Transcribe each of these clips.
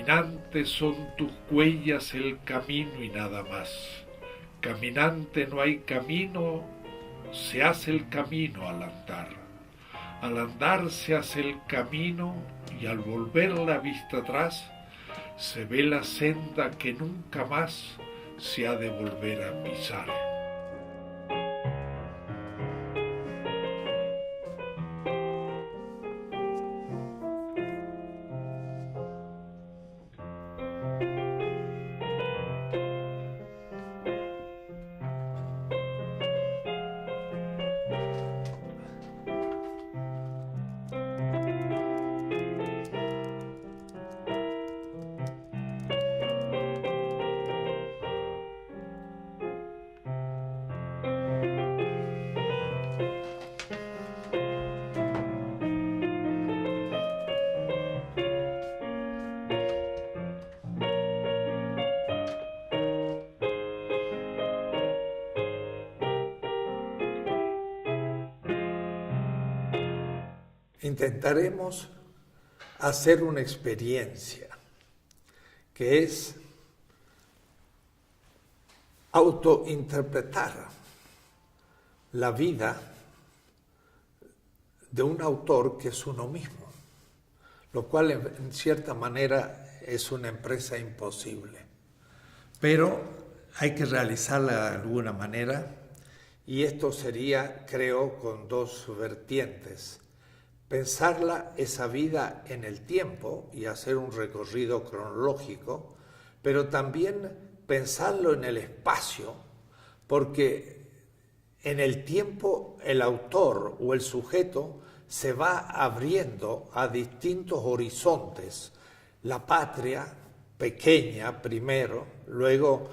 Caminante son tus huellas el camino y nada más. Caminante no hay camino, se hace el camino al andar. Al andar se hace el camino y al volver la vista atrás se ve la senda que nunca más se ha de volver a pisar. Intentaremos hacer una experiencia que es autointerpretar la vida de un autor que es uno mismo, lo cual en cierta manera es una empresa imposible. Pero hay que realizarla de alguna manera y esto sería, creo, con dos vertientes. Pensarla, esa vida, en el tiempo y hacer un recorrido cronológico, pero también pensarlo en el espacio, porque en el tiempo el autor o el sujeto se va abriendo a distintos horizontes. La patria pequeña primero, luego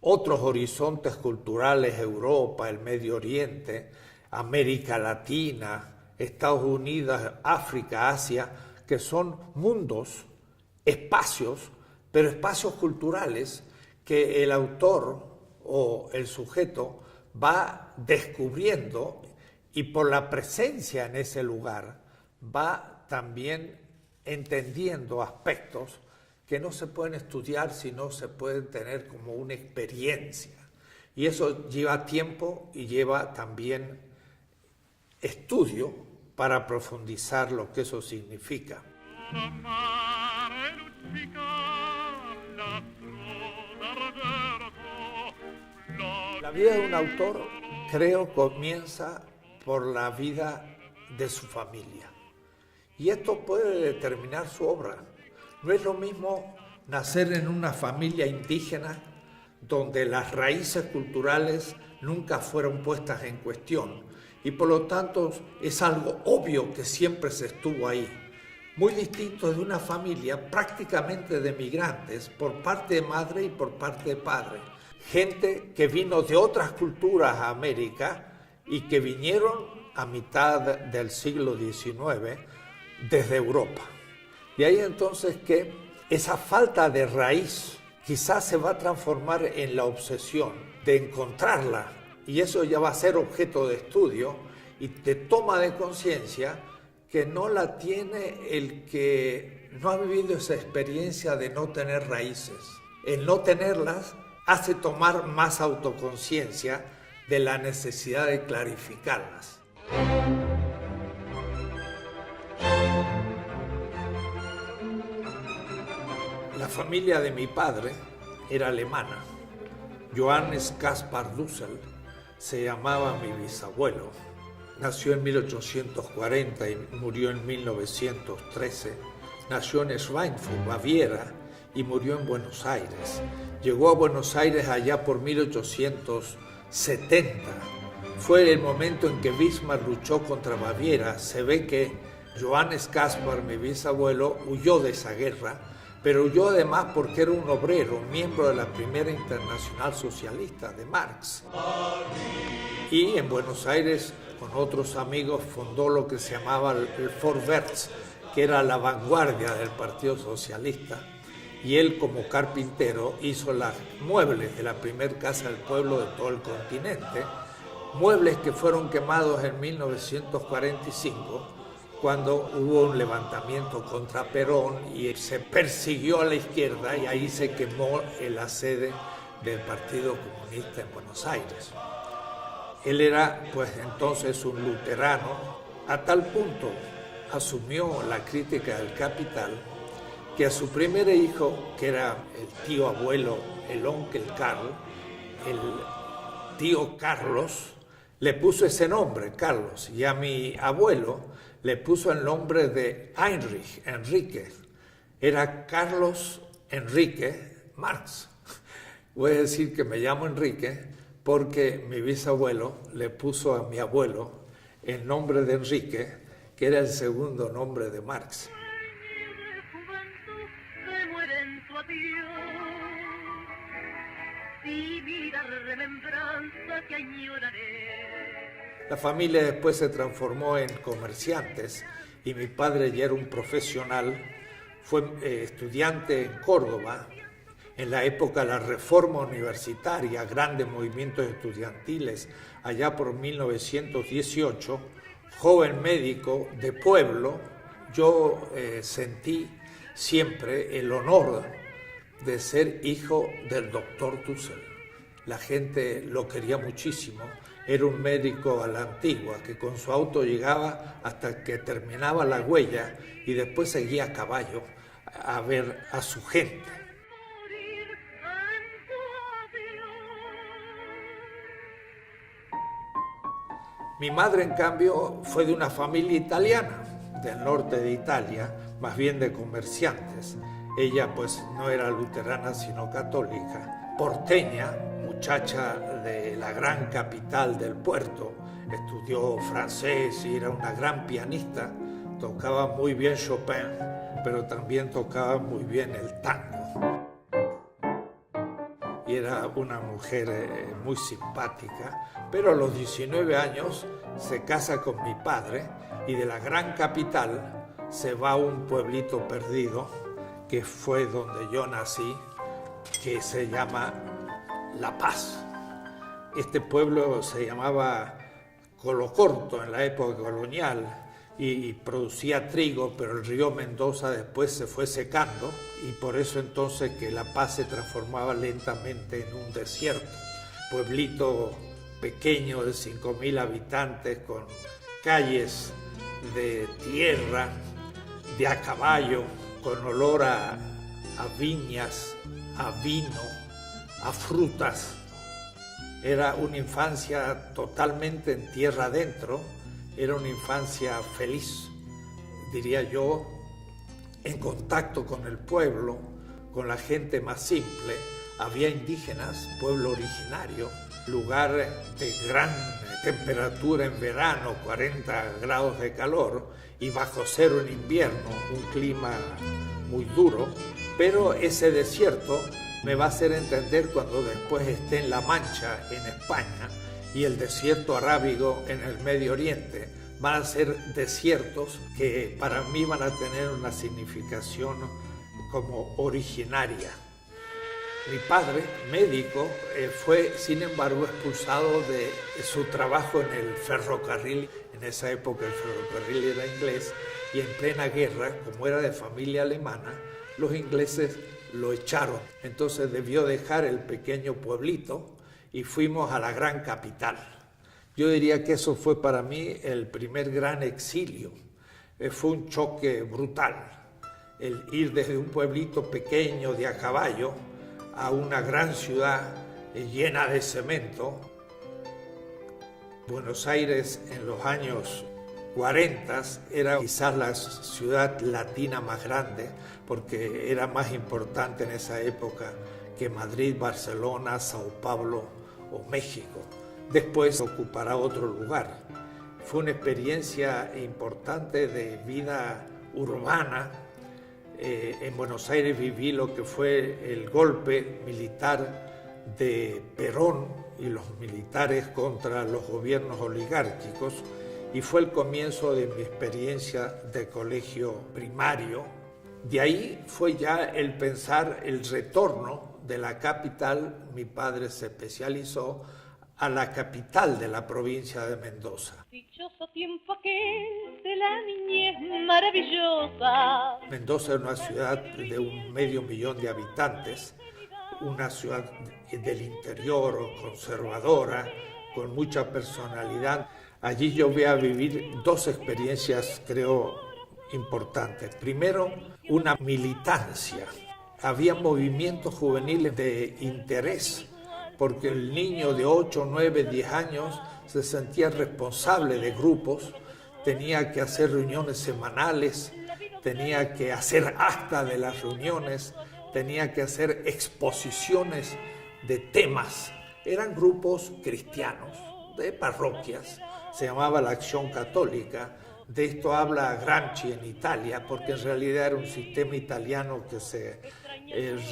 otros horizontes culturales, Europa, el Medio Oriente, América Latina, Estados Unidos, África, Asia, que son mundos, espacios, pero espacios culturales que el autor o el sujeto va descubriendo y por la presencia en ese lugar va también entendiendo aspectos que no se pueden estudiar, sino se pueden tener como una experiencia. Y eso lleva tiempo y lleva también estudio para profundizar lo que eso significa. La vida de un autor, creo, comienza por la vida de su familia. Y esto puede determinar su obra. No es lo mismo nacer en una familia indígena donde las raíces culturales nunca fueron puestas en cuestión y por lo tanto es algo obvio que siempre se estuvo ahí. Muy distinto de una familia prácticamente de migrantes por parte de madre y por parte de padre. Gente que vino de otras culturas a América y que vinieron a mitad del siglo XIX desde Europa. De ahí entonces que esa falta de raíz quizás se va a transformar en la obsesión de encontrarla, y eso ya va a ser objeto de estudio y de toma de conciencia que no la tiene el que no ha vivido esa experiencia de no tener raíces. El no tenerlas hace tomar más autoconciencia de la necesidad de clarificarlas. La familia de mi padre era alemana. Johannes Caspar Dussel se llamaba mi bisabuelo. Nació en 1840 y murió en 1913. Nació en Schweinfurt, Baviera, y murió en Buenos Aires. Llegó a Buenos Aires allá por 1870. Fue el momento en que Bismarck luchó contra Baviera. Se ve que Johannes Caspar, mi bisabuelo, huyó de esa guerra, pero huyó además porque era un obrero, un miembro de la primera internacional socialista de Marx. Y en Buenos Aires, con otros amigos, fundó lo que se llamaba el Vorwärts, que era la vanguardia del Partido Socialista. Y él, como carpintero, hizo los muebles de la primer casa del pueblo de todo el continente, muebles que fueron quemados en 1945 cuando hubo un levantamiento contra Perón y se persiguió a la izquierda y ahí se quemó la sede del Partido Comunista en Buenos Aires. Él era pues entonces un luterano, a tal punto asumió la crítica del Capital que a su primer hijo, que era el tío abuelo, el onkel Carl, el tío Carlos, le puso ese nombre, Carlos, y a mi abuelo le puso el nombre de Heinrich, Enrique. Era Carlos Enrique Marx. Voy a decir que me llamo Enrique porque mi bisabuelo le puso a mi abuelo el nombre de Enrique, que era el segundo nombre de Marx. La familia después se transformó en comerciantes y mi padre ya era un profesional, fue estudiante en Córdoba. En la época de la reforma universitaria, grandes movimientos estudiantiles, allá por 1918, joven médico de pueblo, yo sentí siempre el honor de ser hijo del doctor Dussel. La gente lo quería muchísimo, era un médico a la antigua, que con su auto llegaba hasta que terminaba la huella y después seguía a caballo a ver a su gente. Mi madre, en cambio, fue de una familia italiana, del norte de Italia, más bien de comerciantes. Ella, pues, no era luterana, sino católica. Porteña, muchacha de la gran capital del puerto, estudió francés y era una gran pianista. Tocaba muy bien Chopin, pero también tocaba muy bien el tango. Y era una mujer muy simpática, pero a los 19 años se casa con mi padre y de la gran capital se va a un pueblito perdido, que fue donde yo nací, que se llama La Paz. Este pueblo se llamaba Colocorto en la época colonial y producía trigo, pero el río Mendoza después se fue secando y por eso entonces que La Paz se transformaba lentamente en un desierto. Pueblito pequeño de 5.000 habitantes con calles de tierra, de a caballo, con olor a viñas, a vino, a frutas. Era una infancia totalmente en tierra adentro. Era una infancia feliz, diría yo, en contacto con el pueblo, con la gente más simple. Había indígenas, pueblo originario, lugar de gran temperatura en verano, 40 grados de calor, y bajo cero en invierno, un clima muy duro. Pero ese desierto me va a hacer entender cuando después esté en La Mancha, en España, y el desierto arábigo en el Medio Oriente. Van a ser desiertos que para mí van a tener una significación como originaria. Mi padre, médico, fue sin embargo expulsado de su trabajo en el ferrocarril. En esa época el ferrocarril era inglés y en plena guerra, como era de familia alemana, los ingleses lo echaron. Entonces debió dejar el pequeño pueblito y fuimos a la gran capital. Yo diría que eso fue para mí el primer gran exilio. Fue un choque brutal. El ir desde un pueblito pequeño de a caballo a una gran ciudad llena de cemento. Buenos Aires en los años 40 era quizás la ciudad latina más grande porque era más importante en esa época que Madrid, Barcelona, Sao Paulo o México. Después ocupará otro lugar. Fue una experiencia importante de vida urbana. En Buenos Aires viví lo que fue el golpe militar de Perón y los militares contra los gobiernos oligárquicos y fue el comienzo de mi experiencia de colegio primario. De ahí fue ya el pensar el retorno de la capital. Mi padre se especializó a la capital de la provincia de Mendoza. Dichoso tiempo aquel de la niñez maravillosa. Mendoza es una ciudad de 1,5 millón de habitantes, una ciudad del interior, conservadora, con mucha personalidad. Allí yo voy a vivir 2 experiencias, creo, importantes. Primero, una militancia. Había movimientos juveniles de interés, porque el niño de 8, 9, 10 años se sentía responsable de grupos, tenía que hacer reuniones semanales, tenía que hacer acta de las reuniones, tenía que hacer exposiciones de temas. Eran grupos cristianos, de parroquias, se llamaba la Acción Católica. De esto habla Gramsci en Italia, porque en realidad era un sistema italiano que se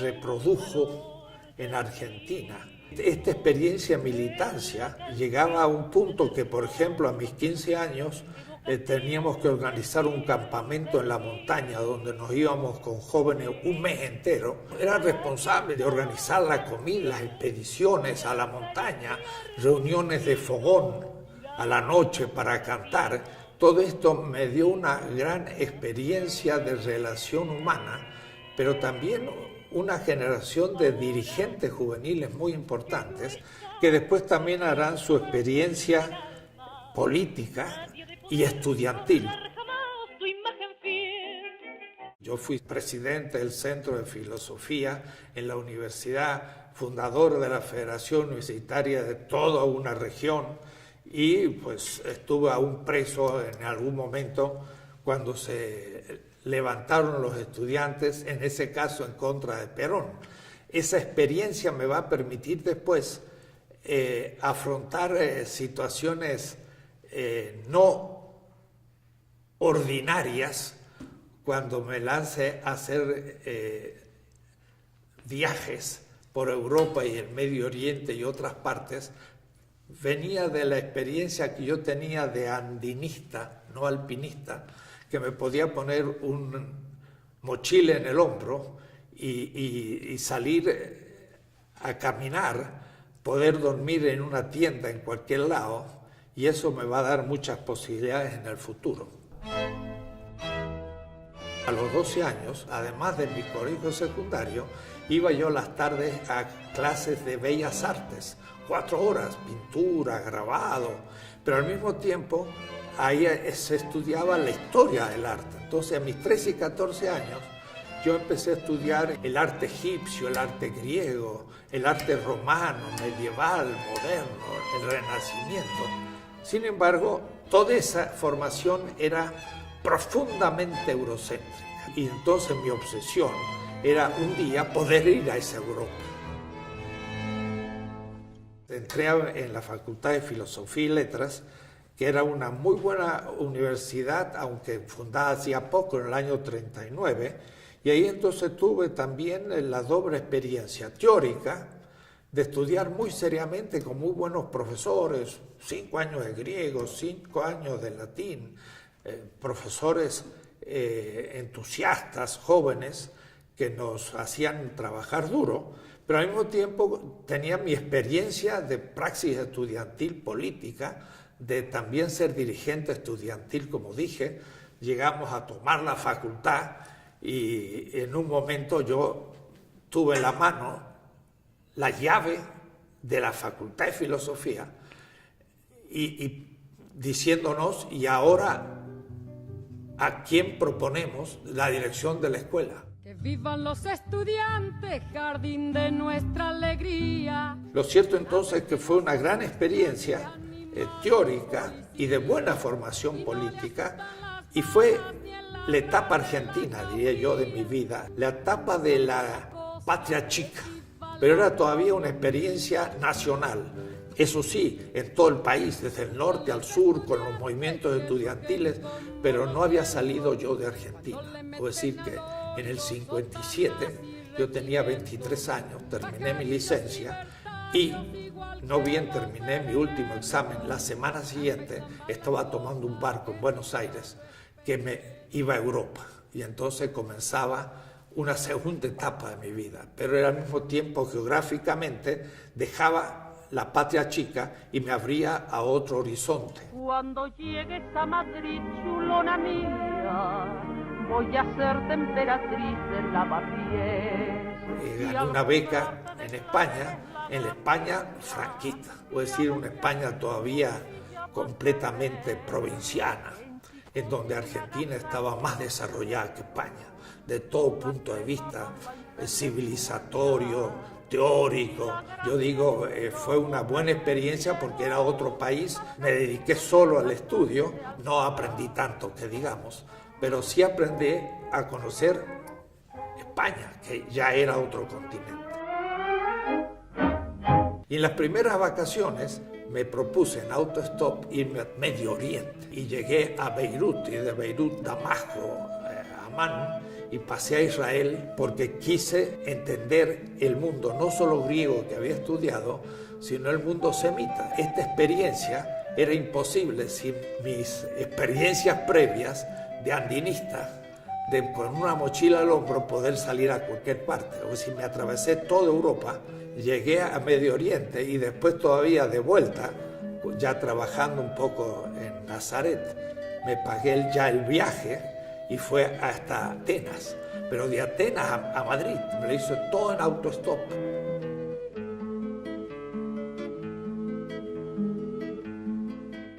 reprodujo en Argentina. Esta experiencia militancia llegaba a un punto que, por ejemplo, a mis 15 años teníamos que organizar un campamento en la montaña donde nos íbamos con jóvenes un mes entero. Era responsable de organizar la comida, las expediciones a la montaña, reuniones de fogón a la noche para cantar. Todo esto me dio una gran experiencia de relación humana, pero también una generación de dirigentes juveniles muy importantes que después también harán su experiencia política y estudiantil. Yo fui presidente del Centro de Filosofía en la universidad, fundador de la Federación Universitaria de toda una región, y pues estuve aún preso en algún momento cuando se levantaron los estudiantes, en ese caso en contra de Perón. Esa experiencia me va a permitir después afrontar situaciones no ordinarias cuando me lance a hacer viajes por Europa y el Medio Oriente y otras partes. Venía de la experiencia que yo tenía de andinista, no alpinista, que me podía poner un mochila en el hombro y salir a caminar, poder dormir en una tienda en cualquier lado, y eso me va a dar muchas posibilidades en el futuro. A los 12 años, además de mi colegio secundario, iba yo las tardes a clases de bellas artes, 4 horas, pintura, grabado, pero al mismo tiempo ahí se estudiaba la historia del arte. Entonces a mis 13 y 14 años yo empecé a estudiar el arte egipcio, el arte griego, el arte romano, medieval, moderno, el Renacimiento. Sin embargo, toda esa formación era profundamente eurocéntrica, y entonces mi obsesión era un día poder ir a esa Europa. Entré en la Facultad de Filosofía y Letras, que era una muy buena universidad, aunque fundada hacía poco, en el año 39, y ahí entonces tuve también la doble experiencia teórica de estudiar muy seriamente con muy buenos profesores, 5 años de griego, 5 años de latín, profesores entusiastas, jóvenes, que nos hacían trabajar duro, pero al mismo tiempo tenía mi experiencia de praxis estudiantil política, de también ser dirigente estudiantil, como dije. Llegamos a tomar la facultad y en un momento yo tuve en la mano la llave de la Facultad de Filosofía y diciéndonos, ¿y ahora a quién proponemos la dirección de la escuela? Que vivan los estudiantes, jardín de nuestra alegría. Lo cierto entonces es que fue una gran experiencia teórica y de buena formación política, y fue la etapa argentina, diría yo, de mi vida, la etapa de la patria chica, pero era todavía una experiencia nacional. Eso sí, en todo el país, desde el norte al sur, con los movimientos estudiantiles, pero no había salido yo de Argentina. Es decir, que en el 57 yo tenía 23 años, terminé mi licencia y no bien terminé mi último examen. La semana siguiente estaba tomando un barco en Buenos Aires que me iba a Europa, y entonces comenzaba una segunda etapa de mi vida, pero era al mismo tiempo geográficamente dejaba la patria chica y me abría a otro horizonte. Cuando llegues a Madrid, chulona mía, voy a ser emperatriz en Lavapiés. Gané una beca en la España franquista, es decir, una España todavía completamente provinciana, en donde Argentina estaba más desarrollada que España, de todo punto de vista civilizatorio, teórico. Yo digo, fue una buena experiencia porque era otro país, me dediqué solo al estudio, no aprendí tanto que digamos, pero sí aprendí a conocer España, que ya era otro continente. Y en las primeras vacaciones me propuse en autostop irme a Medio Oriente y llegué a Beirut y de Beirut Damasco, Amán, y pasé a Israel porque quise entender el mundo, no solo griego que había estudiado, sino el mundo semita. Esta experiencia era imposible sin mis experiencias previas de andinista, de con una mochila al hombro poder salir a cualquier parte. O sea, me atravesé toda Europa, llegué a Medio Oriente y después todavía de vuelta, ya trabajando un poco en Nazaret, me pagué ya el viaje y fue hasta Atenas. Pero de Atenas a Madrid me lo hizo todo en autostop.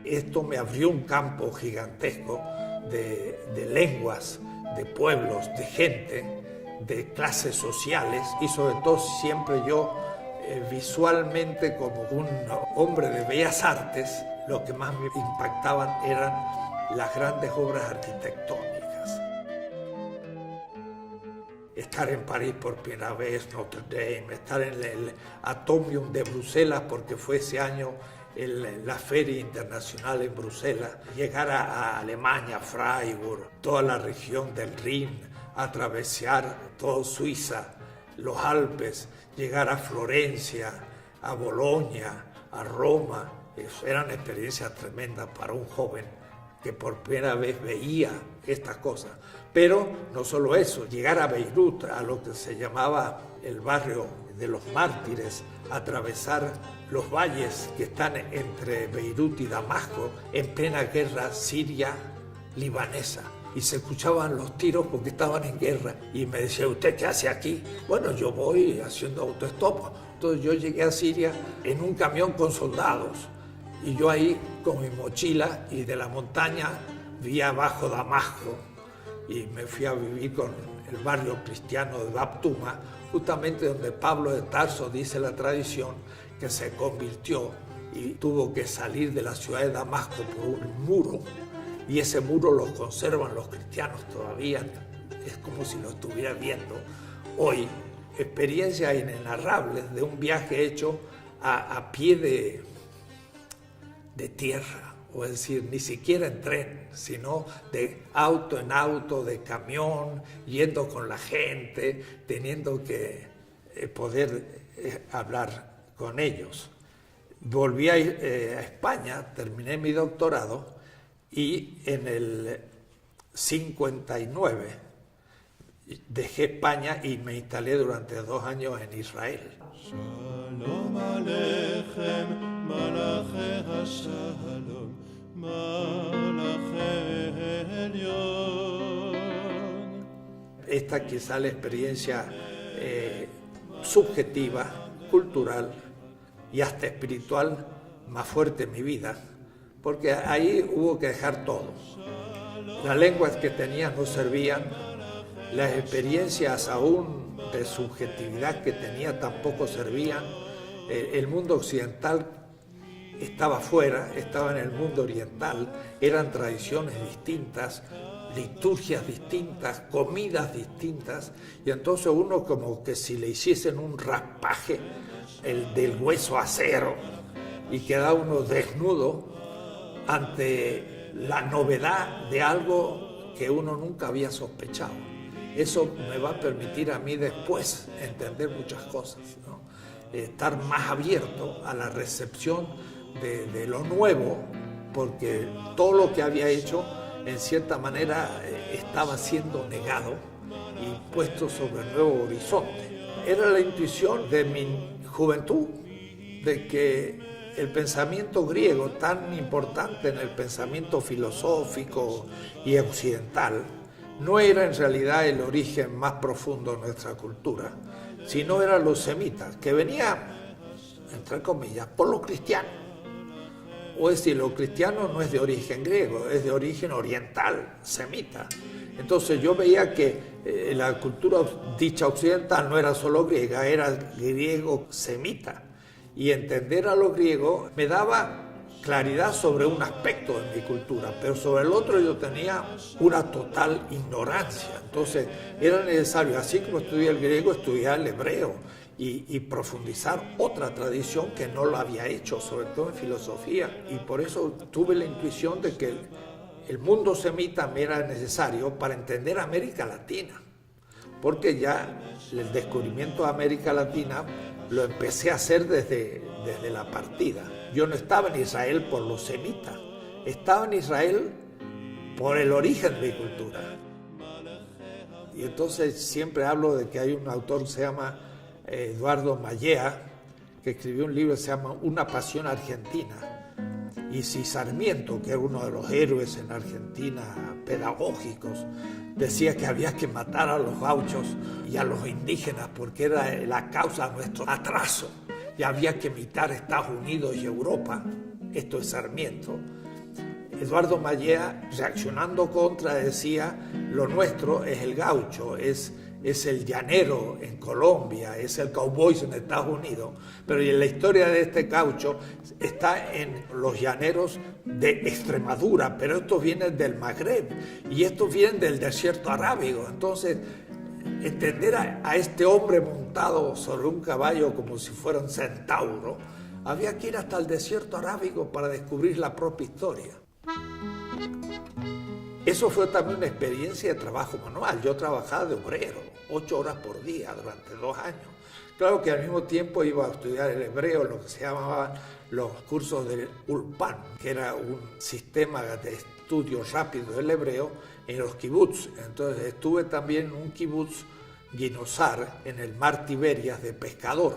Esto me abrió un campo gigantesco de lenguas, de pueblos, de gente, de clases sociales y sobre todo siempre yo visualmente como un hombre de bellas artes, lo que más me impactaban eran las grandes obras arquitectónicas. Estar en París por primera vez, Notre Dame, estar en el Atomium de Bruselas porque fue ese año la Feria Internacional en Bruselas, llegar a Alemania, Freiburg, toda la región del Rin, atravesar toda Suiza, los Alpes, llegar a Florencia, a Bolonia, a Roma. Eran experiencias tremendas para un joven que por primera vez veía estas cosas. Pero no solo eso, llegar a Beirut, a lo que se llamaba el barrio de los mártires, atravesar los valles que están entre Beirut y Damasco en plena guerra siria-libanesa. Y se escuchaban los tiros porque estaban en guerra. Y me decía, ¿usted qué hace aquí? Bueno, yo voy haciendo autostop. Entonces yo llegué a Siria en un camión con soldados. Y yo ahí con mi mochila y de la montaña vi abajo Damasco. Y me fui a vivir con el barrio cristiano de Bab Tuma, justamente donde Pablo de Tarso, dice la tradición, que se convirtió y tuvo que salir de la ciudad de Damasco por un muro. Y ese muro lo conservan los cristianos todavía, es como si lo estuviera viendo hoy. Experiencias inenarrables de un viaje hecho a pie de tierra, o es decir, ni siquiera en tren, sino de auto en auto, de camión, yendo con la gente, teniendo que poder hablar con ellos. Volví a España, terminé mi doctorado y en el 59 dejé España y me instalé durante 2 años en Israel. Shalom Aleichem, Malache HaShalom, Malache Elyon. Esta quizá la experiencia subjetiva, cultural y hasta espiritual más fuerte en mi vida, porque ahí hubo que dejar todo. Las lenguas que tenía no servían, las experiencias aún de subjetividad que tenía tampoco servían. El mundo occidental estaba fuera, estaba en el mundo oriental, eran tradiciones distintas, liturgias distintas, comidas distintas, y entonces uno como que si le hiciesen un raspaje del hueso acero y queda uno desnudo ante la novedad de algo que uno nunca había sospechado. Eso me va a permitir a mí después entender muchas cosas, ¿no? Estar más abierto a la recepción de lo nuevo, porque todo lo que había hecho en cierta manera estaba siendo negado y puesto sobre el nuevo horizonte. Era la intuición de mi juventud, de que el pensamiento griego, tan importante en el pensamiento filosófico y occidental, no era en realidad el origen más profundo de nuestra cultura, sino eran los semitas, que venían, entre comillas, por los cristianos. O es decir, lo cristiano no es de origen griego, es de origen oriental, semita. Entonces yo veía que la cultura dicha occidental no era solo griega, era griego-semita. Y entender a lo griego me daba claridad sobre un aspecto de mi cultura, pero sobre el otro yo tenía una total ignorancia. Entonces era necesario, así como estudié el griego, estudiar el hebreo y profundizar otra tradición que no lo había hecho, sobre todo en filosofía. Y por eso tuve la intuición de que el mundo semita me era necesario para entender América Latina, porque ya el descubrimiento de América Latina lo empecé a hacer desde la partida. Yo no estaba en Israel por los semitas, estaba en Israel por el origen de mi cultura. Y entonces siempre hablo de que hay un autor que se llama Eduardo Mallea, que escribió un libro que se llama Una pasión argentina. Y si Sarmiento, que era uno de los héroes en Argentina pedagógicos, decía que había que matar a los gauchos y a los indígenas porque era la causa de nuestro atraso y había que imitar Estados Unidos y Europa, esto es Sarmiento. Eduardo Mallea, reaccionando contra, decía: lo nuestro es el gaucho, es el llanero en Colombia, es el cowboy en Estados Unidos, pero la historia de este gaucho está en los llaneros de Extremadura, pero estos vienen del Magreb y estos vienen del desierto arábigo. Entonces, entender a este hombre montado sobre un caballo como si fuera un centauro, había que ir hasta el desierto arábigo para descubrir la propia historia. Eso fue también una experiencia de trabajo manual. Yo trabajaba de obrero, 8 horas por día durante 2 años. Claro que al mismo tiempo iba a estudiar el hebreo, lo que se llamaban los cursos del Ulpan, que era un sistema de estudio rápido del hebreo en los kibutz. Entonces estuve también en un kibutz Guinosar, en el mar Tiberias, de pescador.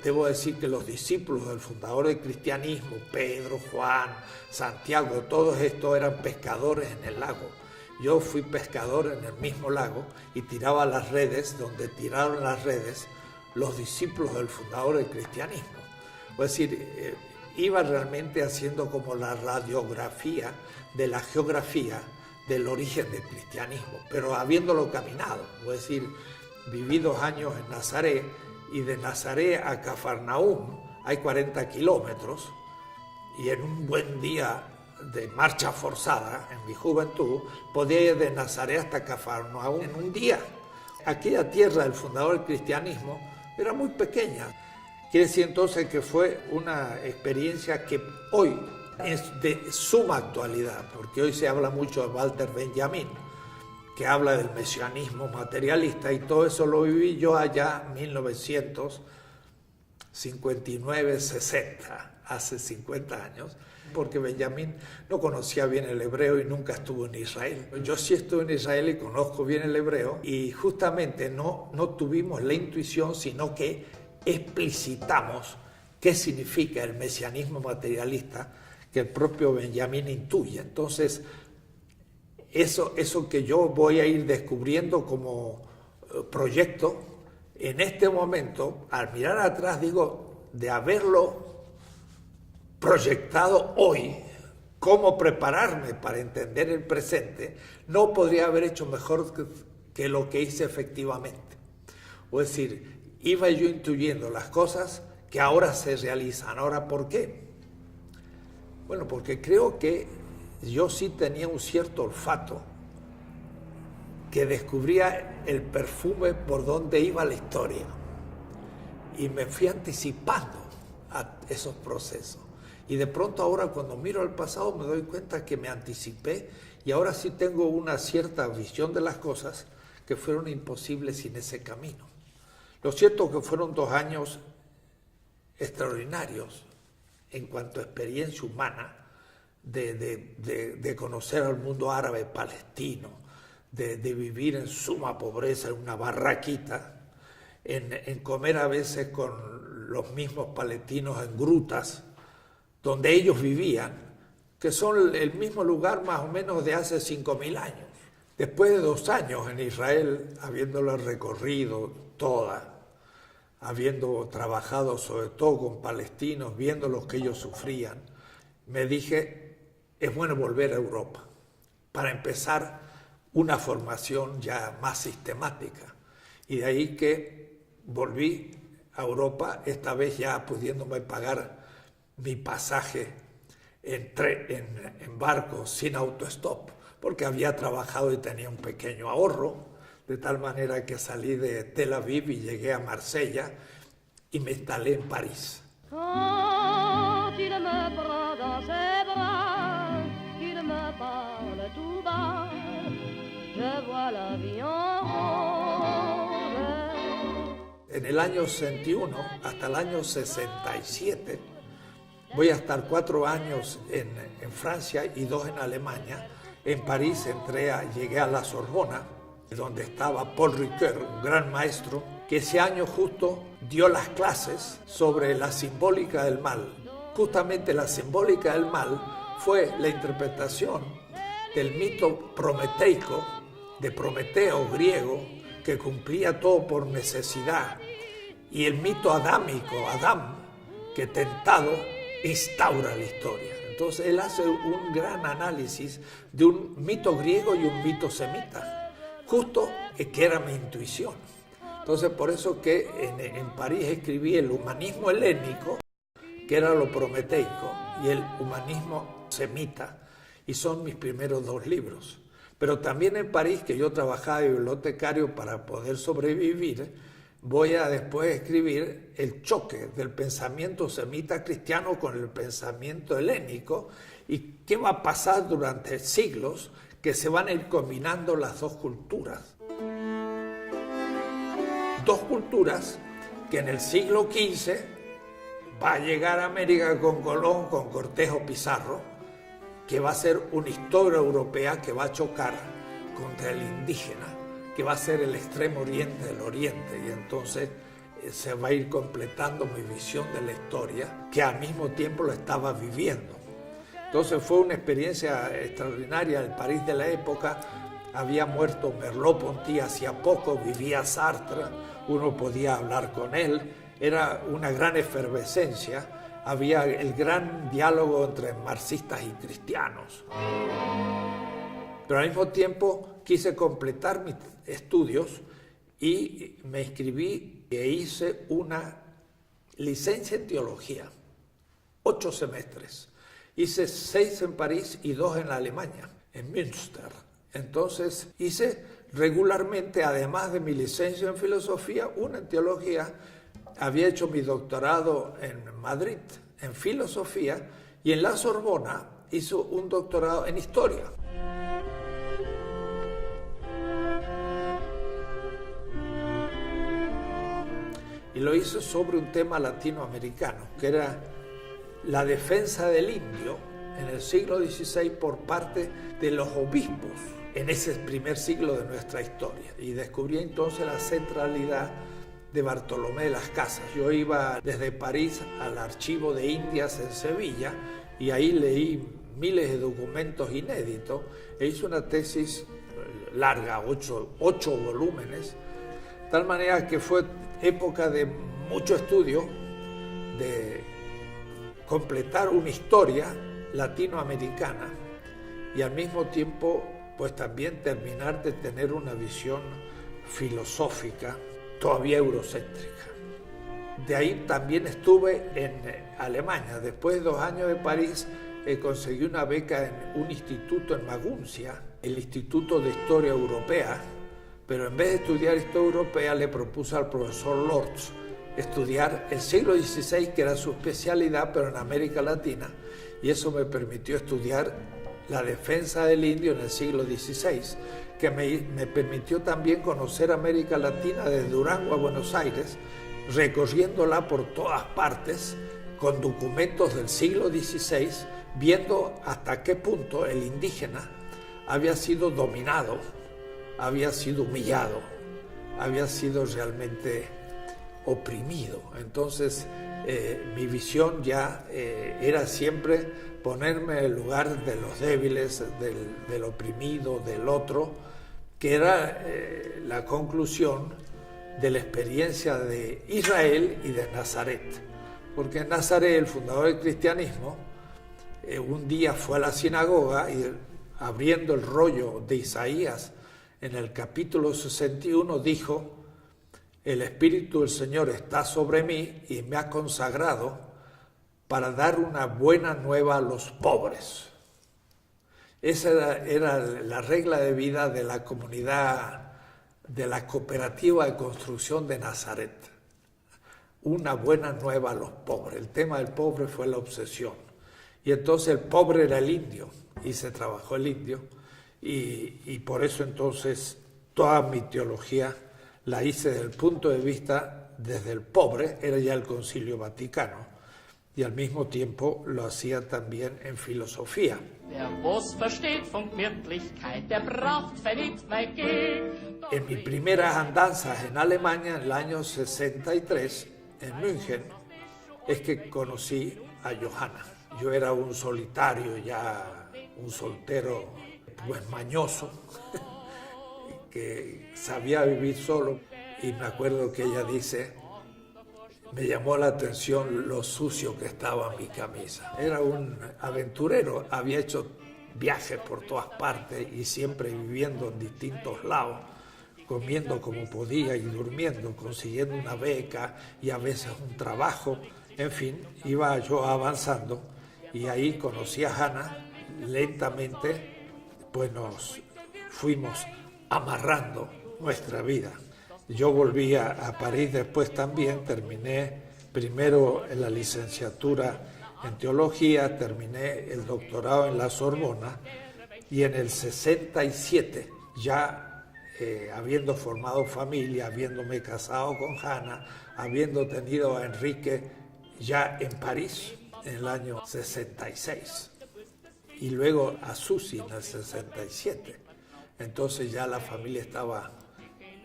Debo decir que los discípulos del fundador del cristianismo, Pedro, Juan, Santiago, todos estos eran pescadores en el lago. Yo fui pescador en el mismo lago y tiraba las redes donde tiraron las redes los discípulos del fundador del cristianismo. Es decir, iba realmente haciendo como la radiografía de la geografía del origen del cristianismo, pero habiéndolo caminado. Es decir, viví 2 años en Nazaret, y de Nazaret a Cafarnaúm hay 40 kilómetros, y en un buen día de marcha forzada, en mi juventud, podía ir de Nazaret hasta Cafarnaúm en un día. Aquella tierra del fundador del cristianismo era muy pequeña. Quiere decir entonces que fue una experiencia que hoy es de suma actualidad, porque hoy se habla mucho de Walter Benjamin, que habla del mesianismo materialista, y todo eso lo viví yo allá en 1959-60, hace 50 años, porque Benjamín no conocía bien el hebreo y nunca estuvo en Israel. Yo sí estuve en Israel y conozco bien el hebreo, y justamente no tuvimos la intuición, sino que explicitamos qué significa el mesianismo materialista que el propio Benjamín intuye. Entonces, eso que yo voy a ir descubriendo como proyecto, en este momento, al mirar atrás, digo, de haberlo proyectado hoy, cómo prepararme para entender el presente, no podría haber hecho mejor que lo que hice efectivamente. Es decir, iba yo intuyendo las cosas que ahora se realizan. Ahora, ¿por qué? Bueno, porque creo que yo sí tenía un cierto olfato que descubría el perfume por donde iba la historia, y me fui anticipando a esos procesos, y de pronto ahora cuando miro al pasado me doy cuenta que me anticipé, y ahora sí tengo una cierta visión de las cosas que fueron imposibles sin ese camino. Lo cierto es que fueron 2 años extraordinarios en cuanto a experiencia humana, de conocer al mundo árabe palestino, de vivir en suma pobreza en una barraquita, en comer a veces con los mismos palestinos en grutas donde ellos vivían, que son el mismo lugar más o menos de hace 5.000 años. Después de 2 años en Israel, habiéndola recorrido toda, habiendo trabajado sobre todo con palestinos, viendo lo que ellos sufrían, me dije, es bueno volver a Europa para empezar una formación ya más sistemática. Y de ahí que volví a Europa, esta vez ya pudiéndome pagar mi pasaje en barco sin autostop, porque había trabajado y tenía un pequeño ahorro, de tal manera que salí de Tel Aviv y llegué a Marsella y me instalé en París. Quand il me prend dans ses bras, qu'il me parle tout bas, je vois la vie en rose. En el año 61 hasta el año 67 voy a estar 4 años en Francia y 2 en Alemania. En París llegué a la Sorbona, donde estaba Paul Ricoeur, un gran maestro, que ese año justo dio las clases sobre la simbólica del mal. Justamente la simbólica del mal fue la interpretación del mito prometeico, de Prometeo griego, que cumplía todo por necesidad, y el mito adámico, Adán, que tentado instaura la historia. Entonces él hace un gran análisis de un mito griego y un mito semita, justo que era mi intuición. Entonces por eso que en París escribí el humanismo helénico, que era lo prometeico, y el humanismo semita, y son mis primeros 2 libros. Pero también en París, que yo trabajaba de bibliotecario para poder sobrevivir, voy a después escribir el choque del pensamiento semita cristiano con el pensamiento helénico y qué va a pasar durante siglos que se van a ir combinando las 2 culturas. 2 culturas que en el siglo XV va a llegar a América con Colón, con Cortés o Pizarro, que va a ser una historia europea que va a chocar contra el indígena, que va a ser el extremo oriente del oriente, y entonces se va a ir completando mi visión de la historia, que al mismo tiempo lo estaba viviendo. Entonces fue una experiencia extraordinaria. El París de la época, había muerto Merleau-Ponty hacía poco, vivía Sartre, uno podía hablar con él, era una gran efervescencia, había el gran diálogo entre marxistas y cristianos. Pero al mismo tiempo quise completar mis estudios y me inscribí e hice una licencia en teología, 8 semestres. Hice 6 en París y 2 en Alemania, en Münster. Entonces hice regularmente, además de mi licencia en filosofía, una en teología. Había hecho mi doctorado en Madrid en filosofía y en la Sorbona hizo un doctorado en historia. Y lo hizo sobre un tema latinoamericano, que era la defensa del indio en el siglo XVI por parte de los obispos en ese primer siglo de nuestra historia. Y descubrí entonces la centralidad de Bartolomé de las Casas. Yo iba desde París al Archivo de Indias en Sevilla y ahí leí miles de documentos inéditos e hice una tesis larga, 8 volúmenes, de tal manera que fue época de mucho estudio, de completar una historia latinoamericana y al mismo tiempo pues también terminar de tener una visión filosófica todavía eurocéntrica. De ahí también estuve en Alemania. Después de 2 años de París conseguí una beca en un instituto en Maguncia, el Instituto de Historia Europea, pero en vez de estudiar Historia Europea le propuse al profesor Lorz estudiar el siglo XVI, que era su especialidad, pero en América Latina, y eso me permitió estudiar la defensa del indio en el siglo XVI, que me permitió también conocer América Latina desde Durango a Buenos Aires, recorriéndola por todas partes con documentos del siglo XVI, viendo hasta qué punto el indígena había sido dominado, había sido humillado, había sido realmente oprimido. Entonces mi visión ya era siempre ponerme en el lugar de los débiles, del oprimido, del otro, que era la conclusión de la experiencia de Israel y de Nazaret. Porque en Nazaret, el fundador del cristianismo, un día fue a la sinagoga y abriendo el rollo de Isaías, en el capítulo 61 dijo: el Espíritu del Señor está sobre mí y me ha consagrado para dar una buena nueva a los pobres. Esa era la regla de vida de la comunidad, de la cooperativa de construcción de Nazaret. Una buena nueva a los pobres. El tema del pobre fue la obsesión. Y entonces el pobre era el indio, y se trabajó el indio, y por eso entonces toda mi teología la hice desde el punto de vista desde el pobre, era ya el Concilio Vaticano, y al mismo tiempo lo hacía también en filosofía. En mis primeras andanzas en Alemania, en el año 63, en München, es que conocí a Johanna. Yo era un solitario, ya un soltero pues mañoso, que sabía vivir solo, y me acuerdo que ella dice: me llamó la atención lo sucio que estaba mi camisa. Era un aventurero, había hecho viajes por todas partes y siempre viviendo en distintos lados, comiendo como podía y durmiendo, consiguiendo una beca y a veces un trabajo. En fin, iba yo avanzando y ahí conocí a Hannah. Lentamente pues nos fuimos amarrando nuestra vida. Yo volví a París después también, terminé primero en la licenciatura en teología, terminé el doctorado en la Sorbona, y en el 67, ya habiendo formado familia, habiéndome casado con Hannah, habiendo tenido a Enrique ya en París en el año 66, y luego a Susi en el 67. Entonces ya la familia estaba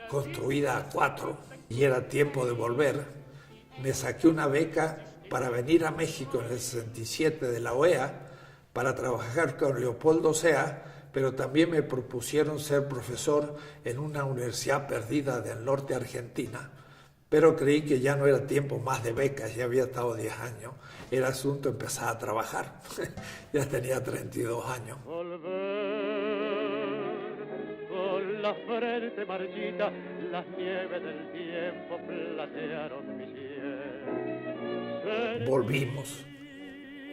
construida a 4 y era tiempo de volver. Me saqué una beca para venir a México en el 67 de la OEA para trabajar con Leopoldo Sea, pero también me propusieron ser profesor en una universidad perdida del norte de Argentina, pero creí que ya no era tiempo más de becas, ya había estado 10 años, era asunto de empezar a trabajar. Ya tenía 32 años. La frente marchita, las nieves del tiempo platearon mi piel. Volvimos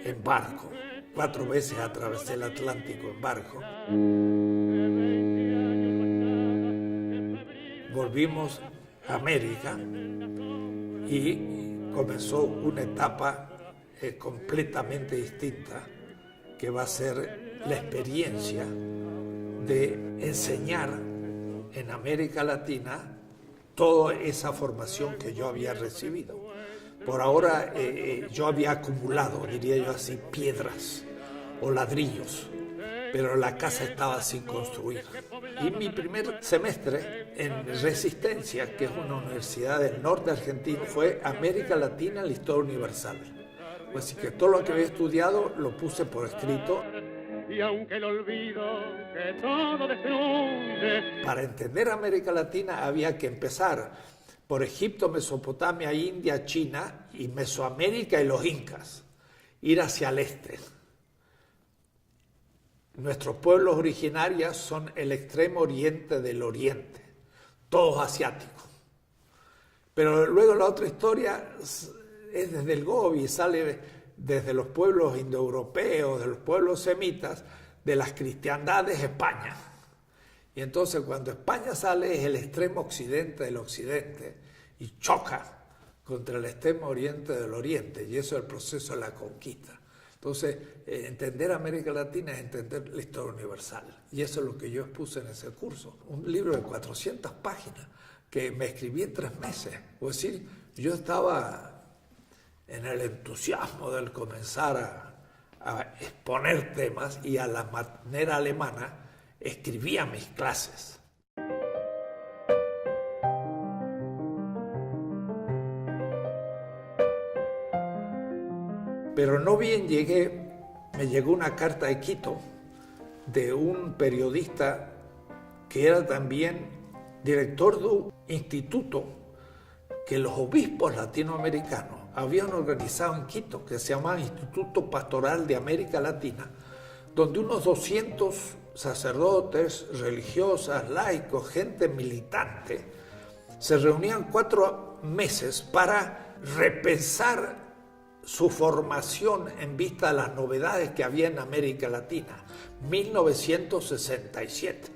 en barco, 4 veces atravesé el Atlántico en barco. Volvimos a América y comenzó una etapa completamente distinta, que va a ser la experiencia de enseñar en América Latina toda esa formación que yo había recibido. Por ahora yo había acumulado, diría yo así, piedras o ladrillos, pero la casa estaba sin construir. Y mi primer semestre en Resistencia, que es una universidad del norte argentino, fue América Latina en la historia universal. Así que todo lo que había estudiado lo puse por escrito. Y aunque el olvido que todo destruye. Para entender América Latina había que empezar por Egipto, Mesopotamia, India, China y Mesoamérica y los incas, ir hacia el este. Nuestros pueblos originarios son el extremo oriente del oriente, todos asiáticos. Pero luego la otra historia es desde el Gobi, sale desde los pueblos indoeuropeos, de los pueblos semitas, de las cristiandades de España. Y entonces cuando España sale es el extremo occidente del occidente y choca contra el extremo oriente del oriente, y eso es el proceso de la conquista. Entonces, entender América Latina es entender la historia universal, y eso es lo que yo expuse en ese curso. Un libro de 400 páginas que me escribí en 3 meses. Es decir, yo estaba en el entusiasmo del comenzar a exponer temas, y a la manera alemana escribía mis clases. Pero no bien llegué, me llegó una carta de Quito de un periodista que era también director de un instituto que los obispos latinoamericanos habían organizado en Quito, que se llamaba Instituto Pastoral de América Latina, donde unos 200 sacerdotes, religiosas, laicos, gente militante, se reunían 4 meses para repensar su formación en vista de las novedades que había en América Latina. 1967,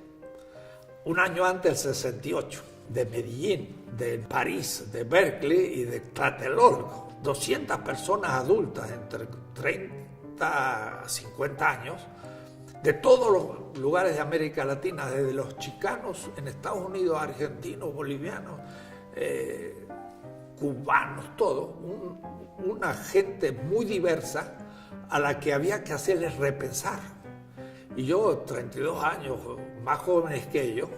un año antes del 68, de Medellín, de París, de Berkeley y de Tlatelolco. 200 personas adultas entre 30 a 50 años, de todos los lugares de América Latina, desde los chicanos en Estados Unidos, argentinos, bolivianos, cubanos, todo, una gente muy diversa a la que había que hacerles repensar. Y yo, 32 años, más jóvenes que ellos,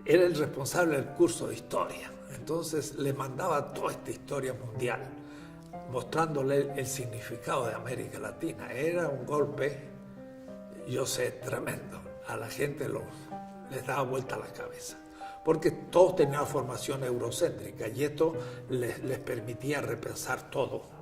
era el responsable del curso de historia. Entonces le mandaba toda esta historia mundial, mostrándole el significado de América Latina. Era un golpe, yo sé, tremendo. A la gente les daba vuelta la cabeza, porque todos tenían formación eurocéntrica y esto les permitía repensar todo.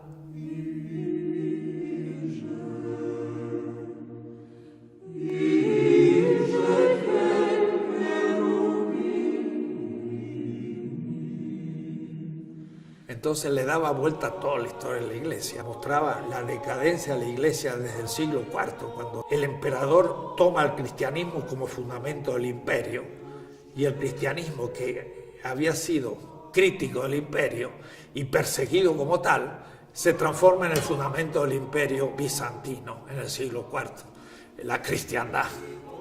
Entonces le daba vuelta a toda la historia de la iglesia, mostraba la decadencia de la iglesia desde el siglo IV, cuando el emperador toma el cristianismo como fundamento del imperio, y el cristianismo, que había sido crítico del imperio y perseguido como tal, se transforma en el fundamento del imperio bizantino en el siglo IV, la cristiandad.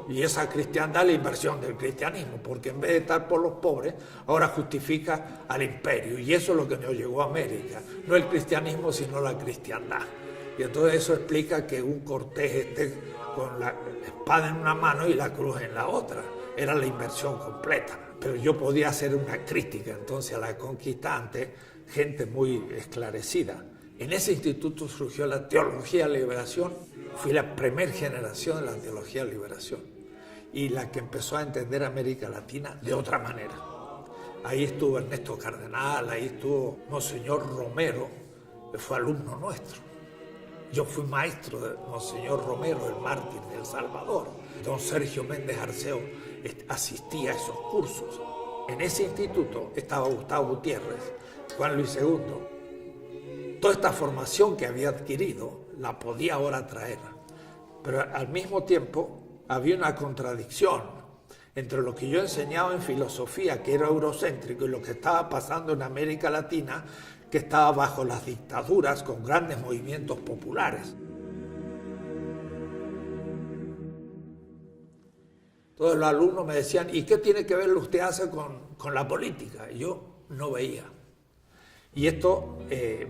Y esa cristiandad es la inversión del cristianismo, porque en vez de estar por los pobres, ahora justifica al imperio. Y eso es lo que nos llegó a América. No el cristianismo, sino la cristiandad. Y entonces eso explica que un Cortés esté con la espada en una mano y la cruz en la otra. Era la inversión completa. Pero yo podía hacer una crítica entonces a la conquista ante gente muy esclarecida. En ese instituto surgió la teología de la liberación. Fui la primera generación de la teología de la liberación y la que empezó a entender América Latina de otra manera. Ahí estuvo Ernesto Cardenal, ahí estuvo Monseñor Romero, que fue alumno nuestro. Yo fui maestro de Monseñor Romero, el mártir de El Salvador. Don Sergio Méndez Arceo asistía a esos cursos. En ese instituto estaba Gustavo Gutiérrez, Juan Luis II. Toda esta formación que había adquirido la podía ahora traer, pero al mismo tiempo había una contradicción entre lo que yo enseñaba en filosofía, que era eurocéntrico, y lo que estaba pasando en América Latina, que estaba bajo las dictaduras con grandes movimientos populares. Todos los alumnos me decían, ¿y qué tiene que ver lo que usted hace con la política? Y yo no veía. Y esto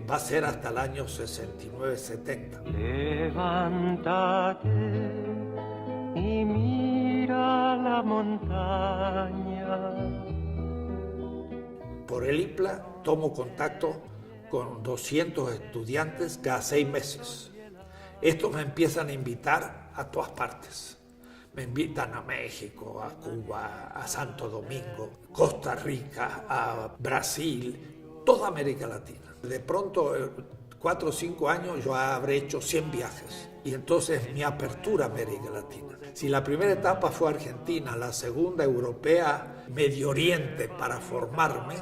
va a ser hasta el año 69-70. Levántate y mira la montaña. Por el IPLA tomo contacto con 200 estudiantes cada 6 meses. Estos me empiezan a invitar a todas partes. Me invitan a México, a Cuba, a Santo Domingo, Costa Rica, a Brasil, toda América Latina. De pronto, 4 o 5 años, yo habré hecho 100 viajes. Y entonces mi apertura a América Latina. Si la primera etapa fue Argentina, la segunda europea, Medio Oriente para formarme,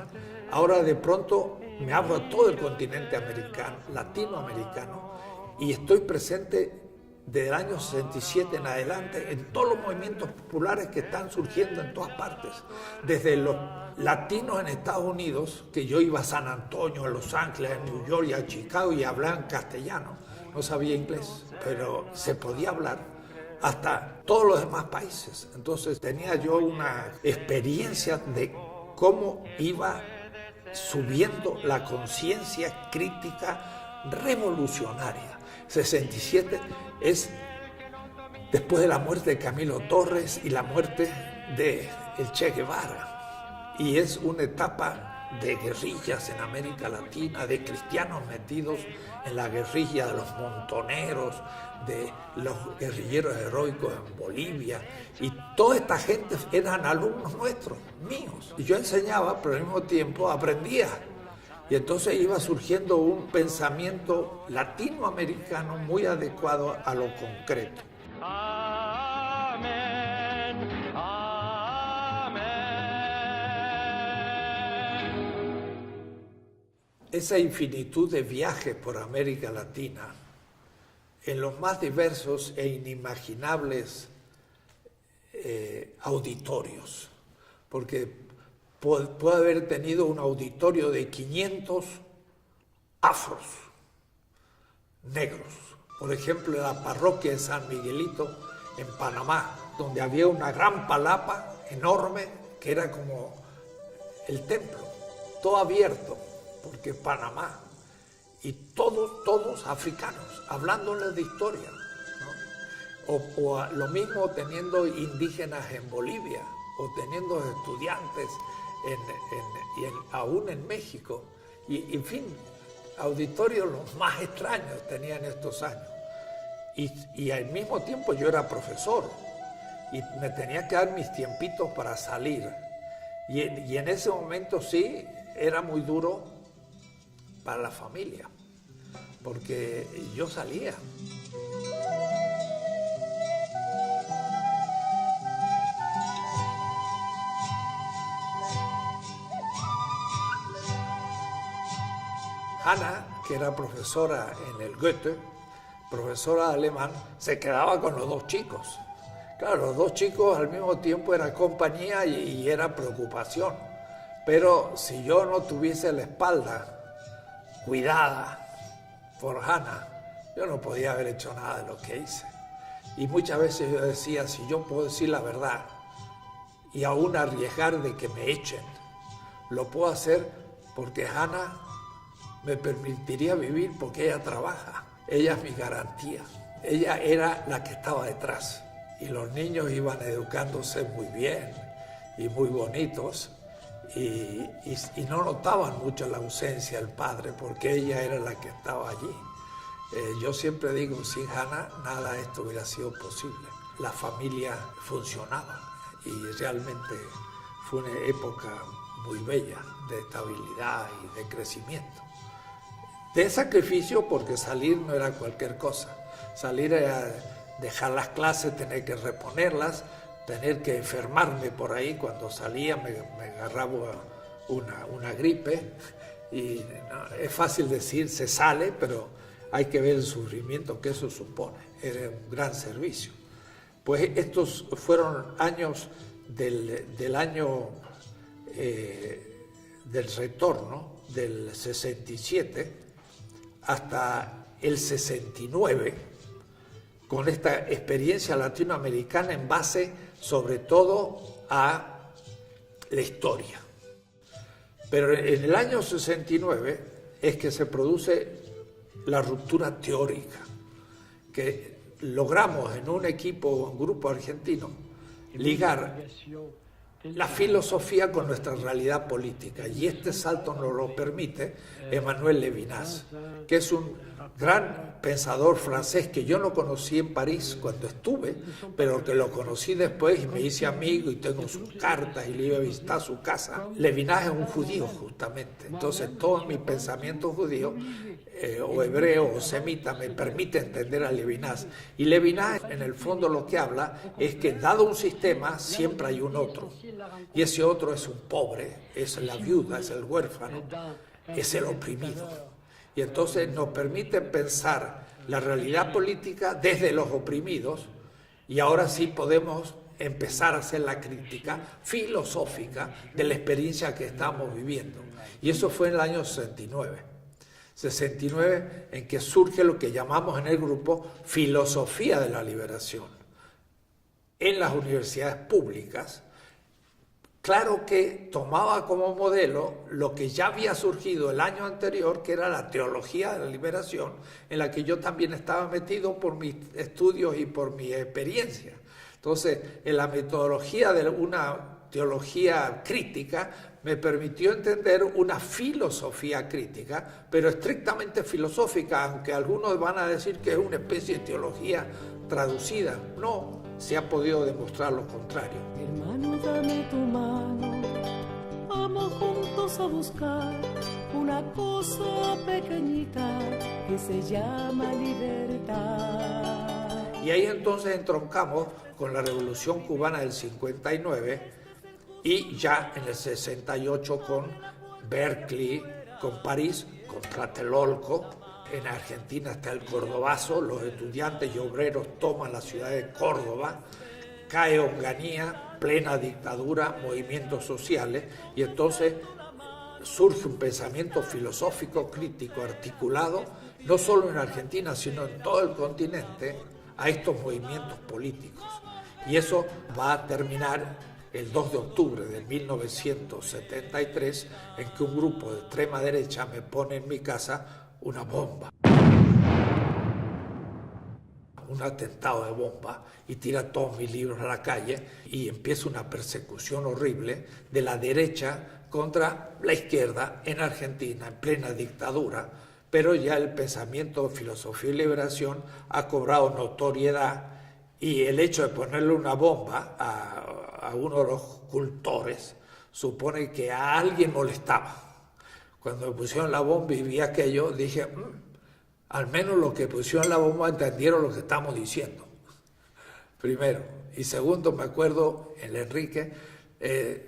ahora de pronto me abro a todo el continente americano, latinoamericano, y estoy presente desde el año 67 en adelante en todos los movimientos populares que están surgiendo en todas partes. Desde los latinos en Estados Unidos, que yo iba a San Antonio, a Los Ángeles, a New York y a Chicago y hablaban castellano. No sabía inglés, pero se podía hablar hasta todos los demás países. Entonces tenía yo una experiencia de cómo iba subiendo la conciencia crítica revolucionaria. 67 es después de la muerte de Camilo Torres y la muerte de el Che Guevara. Y es una etapa de guerrillas en América Latina, de cristianos metidos en la guerrilla, de los montoneros, de los guerrilleros heroicos en Bolivia, y toda esta gente eran alumnos nuestros, míos. Y yo enseñaba, pero al mismo tiempo aprendía. Y entonces iba surgiendo un pensamiento latinoamericano muy adecuado a lo concreto. Amén, amén. Esa infinitud de viajes por América Latina, en los más diversos e inimaginables auditorios, porque puede haber tenido un auditorio de 500 afros, negros. Por ejemplo, en la parroquia de San Miguelito, en Panamá, donde había una gran palapa enorme, que era como el templo, todo abierto, porque Panamá, y todos africanos, hablándoles de historia, ¿no? O lo mismo teniendo indígenas en Bolivia, o teniendo estudiantes aún en México, y en fin, auditorios los más extraños tenían estos años. Y al mismo tiempo yo era profesor, y me tenía que dar mis tiempitos para salir. Y en ese momento sí, era muy duro para la familia, porque yo salía. Hannah, que era profesora en el Goethe, profesora de alemán, se quedaba con los dos chicos. Claro, los dos chicos al mismo tiempo era compañía y era preocupación. Pero si yo no tuviese la espalda cuidada por Hannah, yo no podía haber hecho nada de lo que hice. Y muchas veces yo decía, si yo puedo decir la verdad y aún arriesgar de que me echen, lo puedo hacer porque Hannah me permitiría vivir, porque ella trabaja. Ella es mi garantía. Ella era la que estaba detrás. Y los niños iban educándose muy bien y muy bonitos. Y no notaban mucho la ausencia del padre, porque ella era la que estaba allí. Yo siempre digo, sin Hannah nada de esto hubiera sido posible. La familia funcionaba y realmente fue una época muy bella de estabilidad y de crecimiento. De sacrificio, porque salir no era cualquier cosa. Salir era dejar las clases, tener que reponerlas, tener que enfermarme por ahí. Cuando salía me agarraba una gripe. Y no, es fácil decir, se sale, pero hay que ver el sufrimiento que eso supone. Era un gran servicio. Pues estos fueron años del año del retorno, del 67, hasta el 69, con esta experiencia latinoamericana en base sobre todo a la historia. Pero en el año 69 es que se produce la ruptura teórica, que logramos en un grupo argentino, ligar la filosofía con nuestra realidad política, y este salto nos lo permite Emmanuel Levinas, que es un gran pensador francés que yo no conocí en París cuando estuve, pero que lo conocí después y me hice amigo y tengo sus cartas y le iba a visitar su casa. Levinas es un judío justamente, entonces todo mi pensamiento judío o hebreo o semita me permite entender a Levinas. Y Levinas en el fondo lo que habla es que dado un sistema siempre hay un otro, y ese otro es un pobre, es la viuda, es el huérfano, es el oprimido. Y entonces nos permite pensar la realidad política desde los oprimidos, y ahora sí podemos empezar a hacer la crítica filosófica de la experiencia que estamos viviendo. Y eso fue en el año 69 en que surge lo que llamamos en el grupo filosofía de la liberación. En las universidades públicas, claro que tomaba como modelo lo que ya había surgido el año anterior, que era la teología de la liberación, en la que yo también estaba metido por mis estudios y por mi experiencia. Entonces, en la metodología de una teología crítica me permitió entender una filosofía crítica, pero estrictamente filosófica, aunque algunos van a decir que es una especie de teología traducida. No, se ha podido demostrar lo contrario. Hermano, dame tu mano, vamos juntos a buscar una cosa pequeñita que se llama libertad. Y ahí entonces entroncamos con la Revolución Cubana del 59 y ya en el 68 con Berkeley, con París, con Tlatelolco. En Argentina está el Cordobazo, los estudiantes y obreros toman la ciudad de Córdoba, cae Onganía, plena dictadura, movimientos sociales, y entonces surge un pensamiento filosófico, crítico, articulado, no solo en Argentina, sino en todo el continente, a estos movimientos políticos. Y eso va a terminar el 2 de octubre de 1973, en que un grupo de extrema derecha me pone en mi casa una bomba, un atentado de bomba, y tira todos mis libros a la calle, y empieza una persecución horrible de la derecha contra la izquierda en Argentina, en plena dictadura, pero ya el pensamiento de filosofía y liberación ha cobrado notoriedad, y el hecho de ponerle una bomba a uno de los cultores supone que a alguien molestaba. Cuando me pusieron la bomba y vi aquello, dije, al menos los que pusieron la bomba entendieron lo que estamos diciendo. Primero. Y segundo, me acuerdo, el Enrique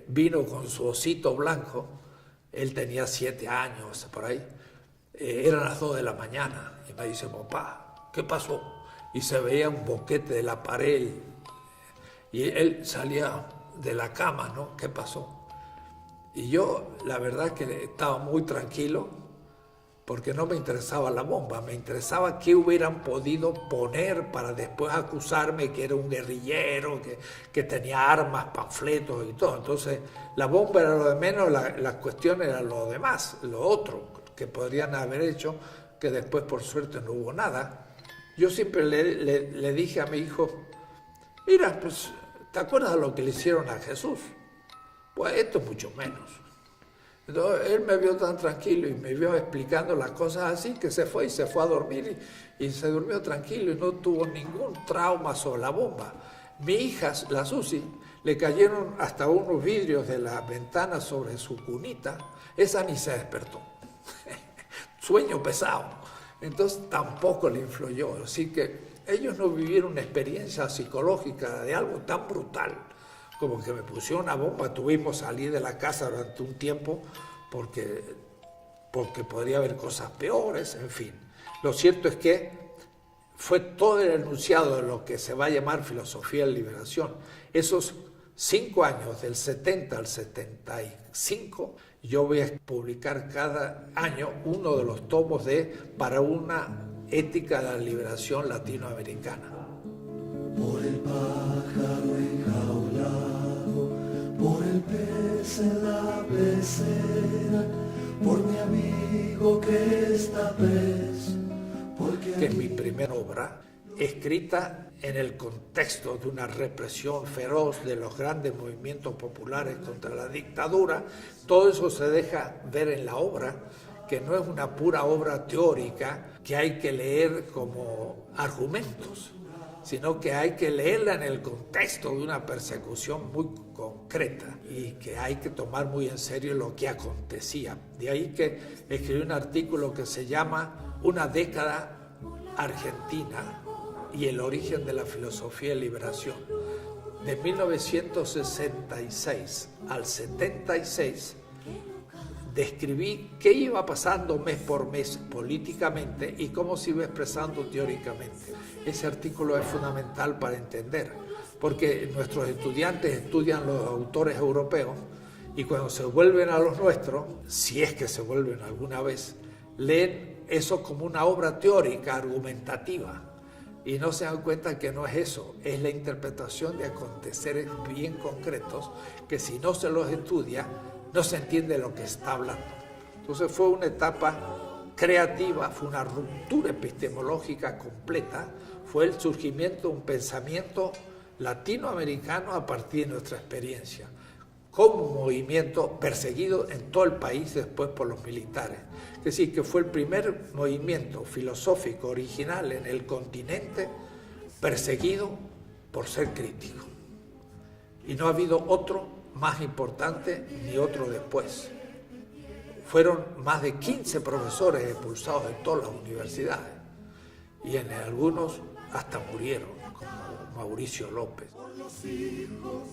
vino con su osito blanco, él tenía 7 años, por ahí, eran las 2 de la mañana, y me dice, papá, ¿qué pasó? Y se veía un boquete de la pared, y él salía de la cama, ¿no? ¿Qué pasó? Y yo, la verdad que estaba muy tranquilo, porque no me interesaba la bomba, me interesaba qué hubieran podido poner para después acusarme que era un guerrillero, que tenía armas, panfletos y todo. Entonces, la bomba era lo de menos, la cuestión era lo demás, lo otro que podrían haber hecho, que después por suerte no hubo nada. Yo siempre le dije a mi hijo, mira, pues, ¿te acuerdas de lo que le hicieron a Jesús? Pues esto mucho menos. Entonces, él me vio tan tranquilo y me vio explicando las cosas así, que se fue a dormir y se durmió tranquilo y no tuvo ningún trauma sobre la bomba. Mi hija, la Susi, le cayeron hasta unos vidrios de la ventana sobre su cunita, esa ni se despertó. Sueño pesado. Entonces tampoco le influyó. Así que ellos no vivieron una experiencia psicológica de algo tan brutal como que me pusieron una bomba. Tuvimos que salir de la casa durante un tiempo porque podría haber cosas peores, en fin. Lo cierto es que fue todo el enunciado de lo que se va a llamar filosofía de liberación. Esos 5 años, del 70 al 75, yo voy a publicar cada año uno de los tomos para una ética de la liberación latinoamericana. Por el pájaro enjaulado, por el pez en la pecera, por mi amigo que está preso. Que es mi primera obra, escrita en el contexto de una represión feroz de los grandes movimientos populares contra la dictadura. Todo eso se deja ver en la obra, que no es una pura obra teórica que hay que leer como argumentos, sino que hay que leerla en el contexto de una persecución muy concreta y que hay que tomar muy en serio lo que acontecía. De ahí que escribí un artículo que se llama Una década argentina y el origen de la filosofía de liberación. De 1966 al 76 describí qué iba pasando mes por mes políticamente y cómo se iba expresando teóricamente. Ese artículo es fundamental para entender, porque nuestros estudiantes estudian los autores europeos y cuando se vuelven a los nuestros, si es que se vuelven alguna vez, leen eso como una obra teórica, argumentativa, y no se dan cuenta que no es eso, es la interpretación de aconteceres bien concretos que si no se los estudia, no se entiende lo que está hablando. Entonces fue una etapa creativa, fue una ruptura epistemológica completa, fue el surgimiento de un pensamiento latinoamericano a partir de nuestra experiencia. como movimiento perseguido en todo el país después por los militares. Es decir, que fue el primer movimiento filosófico original en el continente perseguido por ser crítico. Y no ha habido otro más importante ni otro después. Fueron más de 15 profesores expulsados de todas las universidades y en algunos hasta murieron, como Mauricio López. Por los hijos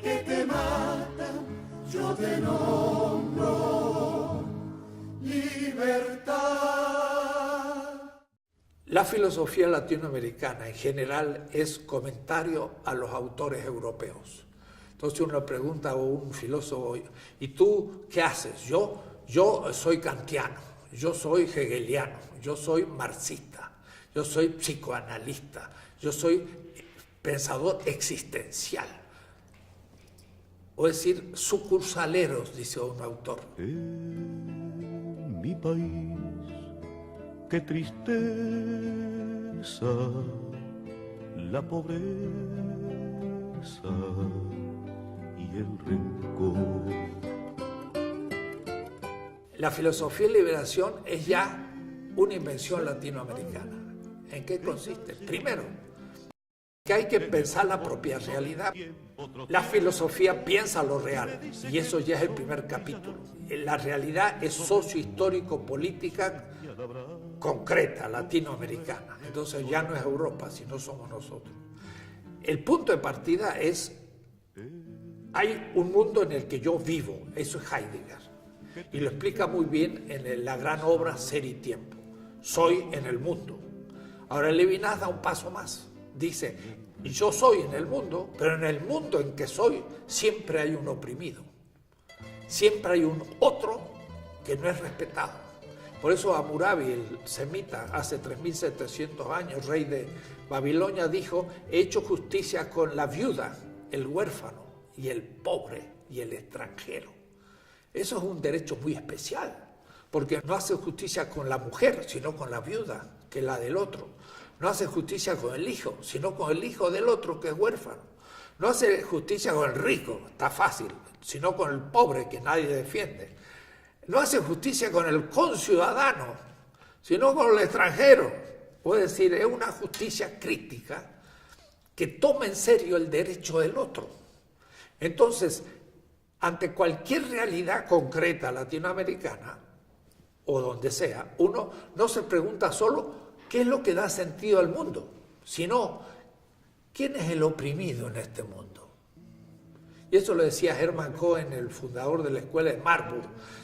que te matan, yo te nombro libertad. La filosofía latinoamericana en general es comentario a los autores europeos. Entonces uno pregunta a un filósofo, ¿y tú qué haces? Yo soy kantiano, yo soy hegeliano, yo soy marxista, yo soy psicoanalista, yo soy pensador existencial. O decir, sucursaleros, dice un autor. En mi país, qué tristeza, la pobreza y el rencor. La filosofía de liberación es ya una invención latinoamericana. ¿En qué consiste? Primero, que hay que pensar la propia realidad. La filosofía piensa lo real, y eso ya es el primer capítulo. La realidad es socio-histórico-política concreta, latinoamericana. Entonces ya no es Europa, sino somos nosotros. El punto de partida es, hay un mundo en el que yo vivo, eso es Heidegger. Y lo explica muy bien en la gran obra Ser y Tiempo. Soy en el mundo. Ahora Levinas da un paso más. Dice, yo soy en el mundo, pero en el mundo en que soy siempre hay un oprimido. Siempre hay un otro que no es respetado. Por eso Hammurabi, el semita, hace 3.700 años, rey de Babilonia, dijo, he hecho justicia con la viuda, el huérfano y el pobre y el extranjero. Eso es un derecho muy especial, porque no hace justicia con la mujer, sino con la viuda, que es la del otro. No hace justicia con el hijo, sino con el hijo del otro, que es huérfano. No hace justicia con el rico, está fácil, sino con el pobre, que nadie defiende. No hace justicia con el conciudadano, sino con el extranjero. Es decir, es una justicia crítica que toma en serio el derecho del otro. Entonces, ante cualquier realidad concreta latinoamericana, o donde sea, uno no se pregunta solo qué es lo que da sentido al mundo, sino quién es el oprimido en este mundo. Y eso lo decía Hermann Cohen, el fundador de la escuela de Marburg.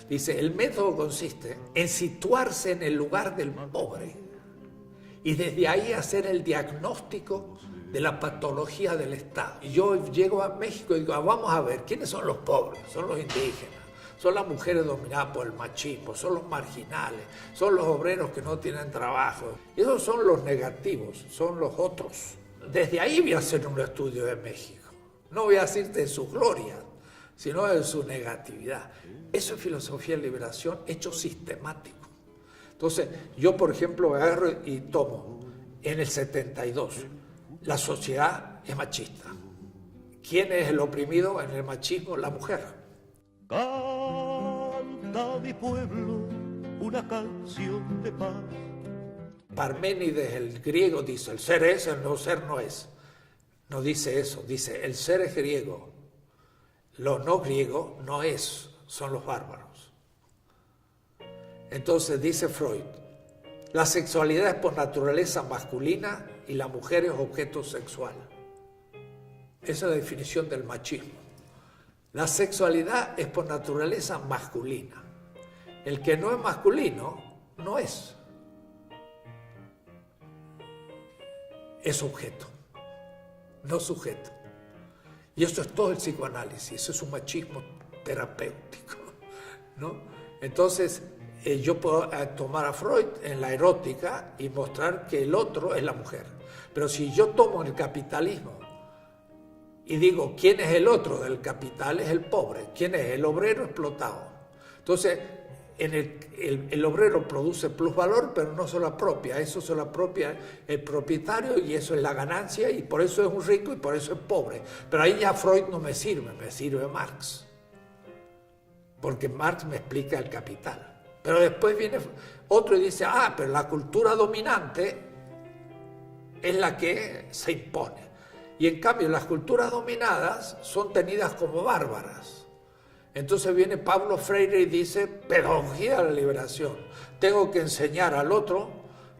Dice, el método consiste en situarse en el lugar del pobre y desde ahí hacer el diagnóstico de la patología del Estado. Y yo llego a México y digo, vamos a ver, ¿quiénes son los pobres? Son los indígenas, son las mujeres dominadas por el machismo, son los marginales, son los obreros que no tienen trabajo. Y esos son los negativos, son los otros. Desde ahí voy a hacer un estudio de México. No voy a decirte de su gloria, sino de su negatividad. Eso es filosofía de liberación hecho sistemático. Entonces, yo, por ejemplo, agarro y tomo en el 72. La sociedad es machista. ¿Quién es el oprimido en el machismo? La mujer. Canta mi pueblo una canción de paz. Parménides, el griego, dice, el ser es, el no ser no es. No dice eso, dice, el ser es griego. Lo no griego no es, son los bárbaros. Entonces dice Freud, la sexualidad es por naturaleza masculina y la mujer es objeto sexual. Esa es la definición del machismo. La sexualidad es por naturaleza masculina. El que no es masculino, no es. Es objeto, no sujeto. Y eso es todo el psicoanálisis, eso es un machismo terapéutico, ¿no? Entonces, yo puedo tomar a Freud en la erótica y mostrar que el otro es la mujer. Pero si yo tomo el capitalismo y digo, ¿quién es el otro del capital? Es el pobre. ¿Quién es? El obrero explotado. Entonces, el obrero produce plusvalor, pero no se lo apropia. Eso se lo apropia el propietario y eso es la ganancia y por eso es un rico y por eso es pobre. Pero ahí ya Freud no me sirve Marx. porque Marx me explica el Capital. Pero después viene otro y dice, pero la cultura dominante es la que se impone. Y en cambio las culturas dominadas son tenidas como bárbaras. Entonces viene Paulo Freire y dice, pedagogía de la liberación. Tengo que enseñar al otro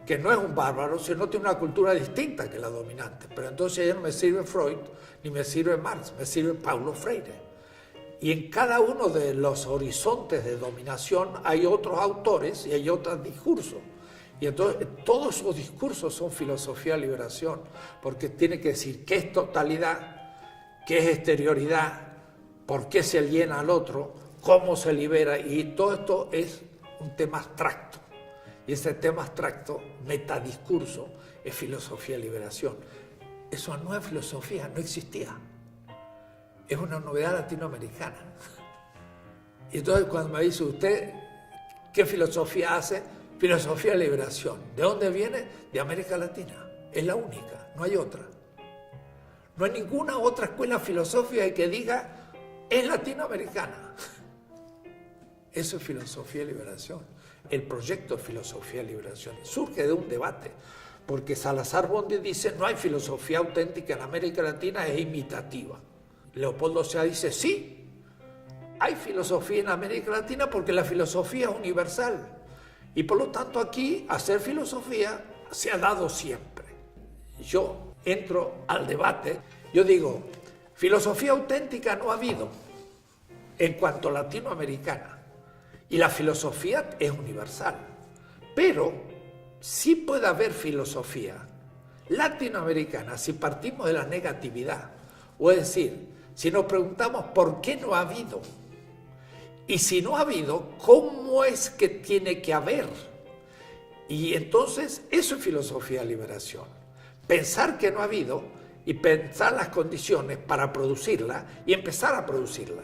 que no es un bárbaro, sino tiene una cultura distinta que la dominante. Pero entonces ya no me sirve Freud, ni me sirve Marx, me sirve Paulo Freire. Y en cada uno de los horizontes de dominación hay otros autores y hay otros discursos. Y entonces todos esos discursos son filosofía de liberación, porque tiene que decir qué es totalidad, qué es exterioridad, por qué se aliena al otro, cómo se libera, y todo esto es un tema abstracto. Y ese tema abstracto, metadiscurso, es filosofía de liberación. Eso no es filosofía, no existía. Es una novedad latinoamericana. Y entonces cuando me dice usted, ¿qué filosofía hace? Filosofía de liberación. ¿De dónde viene? De América Latina. Es la única, no hay otra. No hay ninguna otra escuela filosófica que diga, es latinoamericana. Eso es filosofía de liberación. El proyecto de filosofía de liberación surge de un debate, porque Salazar Bondi dice, no hay filosofía auténtica en América Latina, es imitativa. Leopoldo Sea dice, sí, hay filosofía en América Latina porque la filosofía es universal. Y por lo tanto aquí hacer filosofía se ha dado siempre. Yo entro al debate, yo digo, filosofía auténtica no ha habido en cuanto latinoamericana. Y la filosofía es universal. Pero sí puede haber filosofía latinoamericana si partimos de la negatividad. O es decir, si nos preguntamos por qué no ha habido. Y si no ha habido, ¿cómo es que tiene que haber? Y entonces eso es filosofía de liberación. Pensar que no ha habido y pensar las condiciones para producirla y empezar a producirla.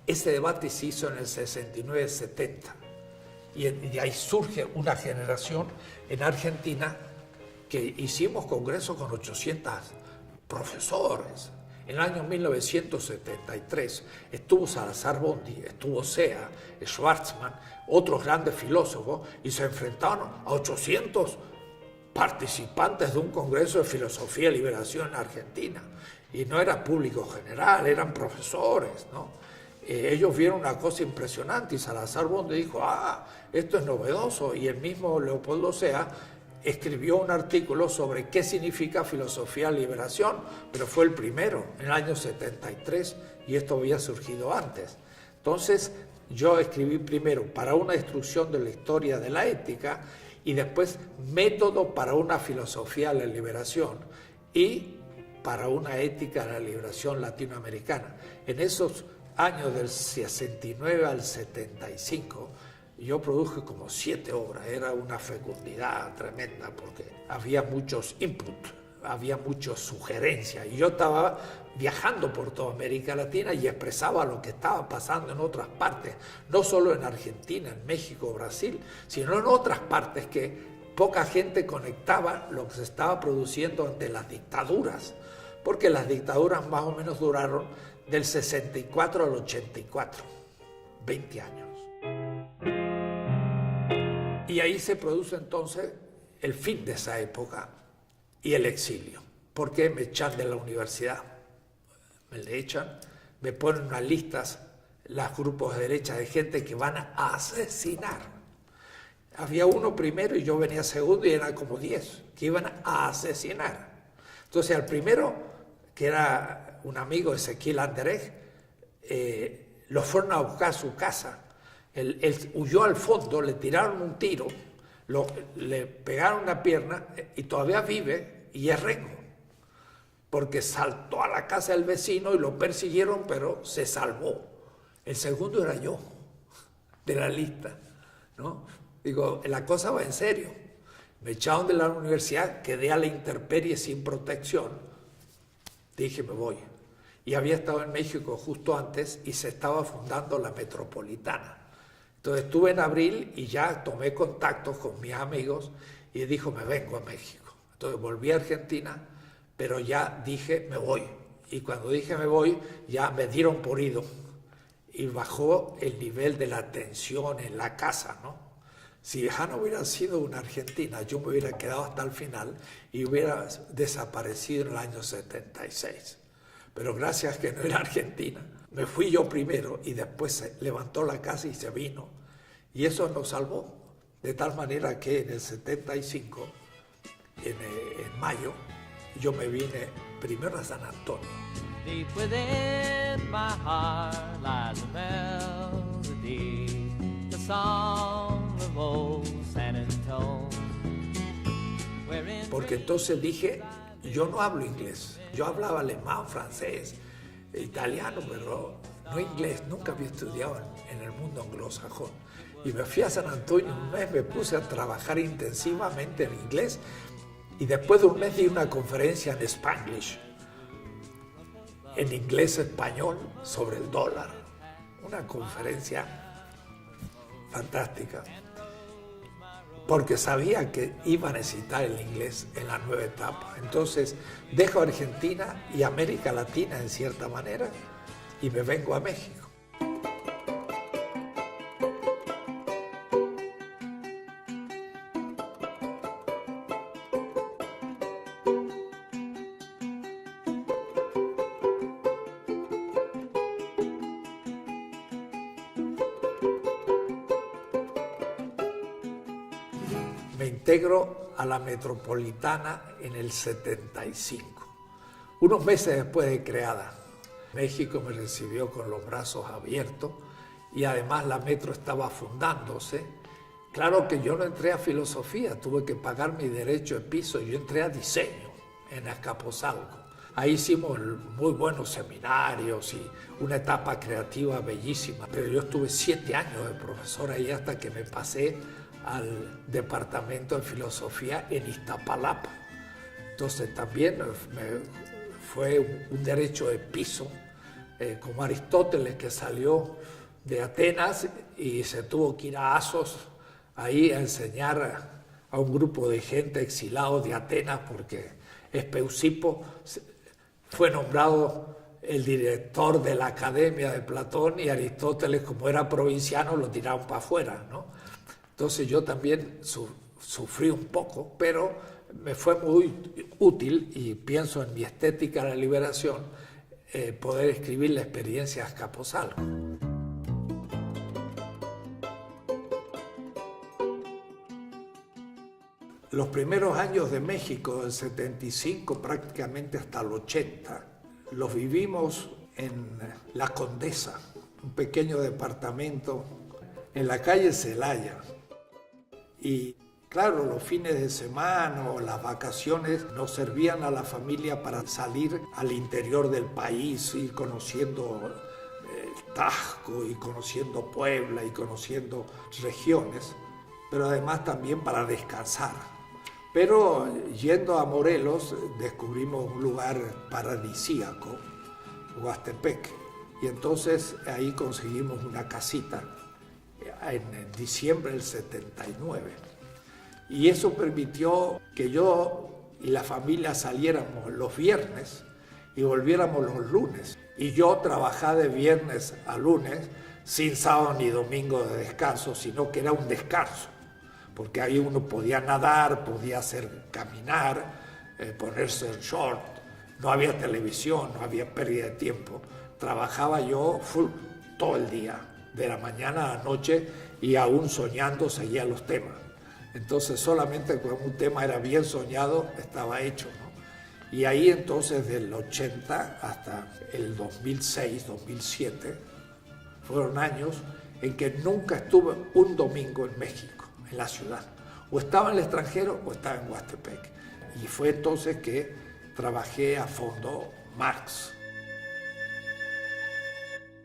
Ese debate se hizo en el 69-70 y de ahí surge una generación en Argentina que hicimos congresos con 800 profesores. En el año 1973 estuvo Salazar Bondi, estuvo Sea, Schwarzman, otros grandes filósofos, y se enfrentaron a 800 participantes de un congreso de filosofía de liberación en Argentina. Y no era público general, eran profesores, ¿no? Ellos vieron una cosa impresionante y Salazar Bondi dijo, esto es novedoso, y el mismo Leopoldo Sea escribió un artículo sobre qué significa filosofía de liberación, pero fue el primero, en el año 73, y esto había surgido antes. Entonces, yo escribí primero para una instrucción de la historia de la ética, y después método para una filosofía de la liberación, y para una ética de la liberación latinoamericana. En esos años del 69 al 75, yo produje como 7 obras, era una fecundidad tremenda porque había muchos inputs, había muchas sugerencias, y yo estaba viajando por toda América Latina y expresaba lo que estaba pasando en otras partes, no solo en Argentina, en México, Brasil, sino en otras partes que poca gente conectaba lo que se estaba produciendo ante las dictaduras, porque las dictaduras más o menos duraron del 64 al 84, 20 años. Y ahí se produce entonces el fin de esa época y el exilio. ¿Por qué me echan de la universidad? Me le echan, me ponen unas listas, los grupos de derecha de gente que van a asesinar. Había uno primero y yo venía segundo y eran como 10 que iban a asesinar. Entonces al primero, que era un amigo, Ezequiel Anderej, lo fueron a buscar a su casa. Él huyó al fondo, le tiraron un tiro, le pegaron una pierna y todavía vive y es rengo, porque saltó a la casa del vecino y lo persiguieron, pero se salvó. El segundo era yo, de la lista, ¿no? Digo, la cosa va en serio. Me echaron de la universidad, quedé a la intemperie sin protección. Dije, me voy. Y había estado en México justo antes y se estaba fundando la Metropolitana. Entonces estuve en abril y ya tomé contacto con mis amigos y dijo, me vengo a México. Entonces volví a Argentina, pero ya dije, me voy. Y cuando dije me voy, ya me dieron por ido. y bajó el nivel de la tensión en la casa, ¿no? Si Jano hubiera sido una argentina, yo me hubiera quedado hasta el final y hubiera desaparecido en el año 76. Pero gracias que no era argentina, me fui yo primero y después se levantó la casa y se vino. Y eso nos salvó, de tal manera que en el 75, en mayo, yo me vine primero a San Antonio. Deep within my heart lies a melody, the song of old San Antonio. Porque entonces dije, yo no hablo inglés, yo hablaba alemán, francés, italiano, pero no inglés, nunca había estudiado en el mundo anglosajón. Y me fui a San Antonio un mes, me puse a trabajar intensivamente en inglés y después de un mes di una conferencia en Spanglish, en inglés español, sobre el dólar. Una conferencia fantástica, porque sabía que iba a necesitar el inglés en la nueva etapa. Entonces dejo Argentina y América Latina en cierta manera y me vengo a México. Me integro a la Metropolitana en el 75, unos meses después de creada. México me recibió con los brazos abiertos y además la Metro estaba fundándose. Claro que yo no entré a filosofía, tuve que pagar mi derecho de piso, yo entré a diseño en Azcapotzalco. Ahí hicimos muy buenos seminarios y una etapa creativa bellísima, pero yo estuve 7 años de profesor ahí hasta que me pasé al departamento de filosofía en Iztapalapa. Entonces también fue un derecho de piso, como Aristóteles, que salió de Atenas y se tuvo que ir a Asos ahí a enseñar a un grupo de gente exilado de Atenas, porque Espeusipo fue nombrado el director de la Academia de Platón y Aristóteles, como era provinciano, lo tiraron para afuera, ¿no? Entonces yo también sufrí un poco, pero me fue muy útil y pienso en mi estética de la liberación poder escribir la experiencia de Azcapotzalco. Los primeros años de México, del 75 prácticamente hasta el 80, los vivimos en La Condesa, un pequeño departamento en la calle Celaya. Y claro, los fines de semana o las vacaciones nos servían a la familia para salir al interior del país, ir conociendo el Taxco y conociendo Puebla y conociendo regiones, pero además también para descansar. Pero yendo a Morelos descubrimos un lugar paradisíaco, Huastepec, y entonces ahí conseguimos una casita en diciembre del 79. Y eso permitió que yo y la familia saliéramos los viernes y volviéramos los lunes. Y yo trabajaba de viernes a lunes, sin sábado ni domingo de descanso, sino que era un descanso, porque ahí uno podía nadar, podía caminar, ponerse el short, no había televisión, no había pérdida de tiempo. Trabajaba yo full todo el día, de la mañana a la noche, y aún soñando seguía los temas. Entonces solamente cuando un tema era bien soñado estaba hecho, ¿no? Y ahí entonces del 80 hasta el 2006, 2007, fueron años en que nunca estuve un domingo en México, en la ciudad. O estaba en el extranjero o estaba en Huastepec. Y fue entonces que trabajé a fondo Marx.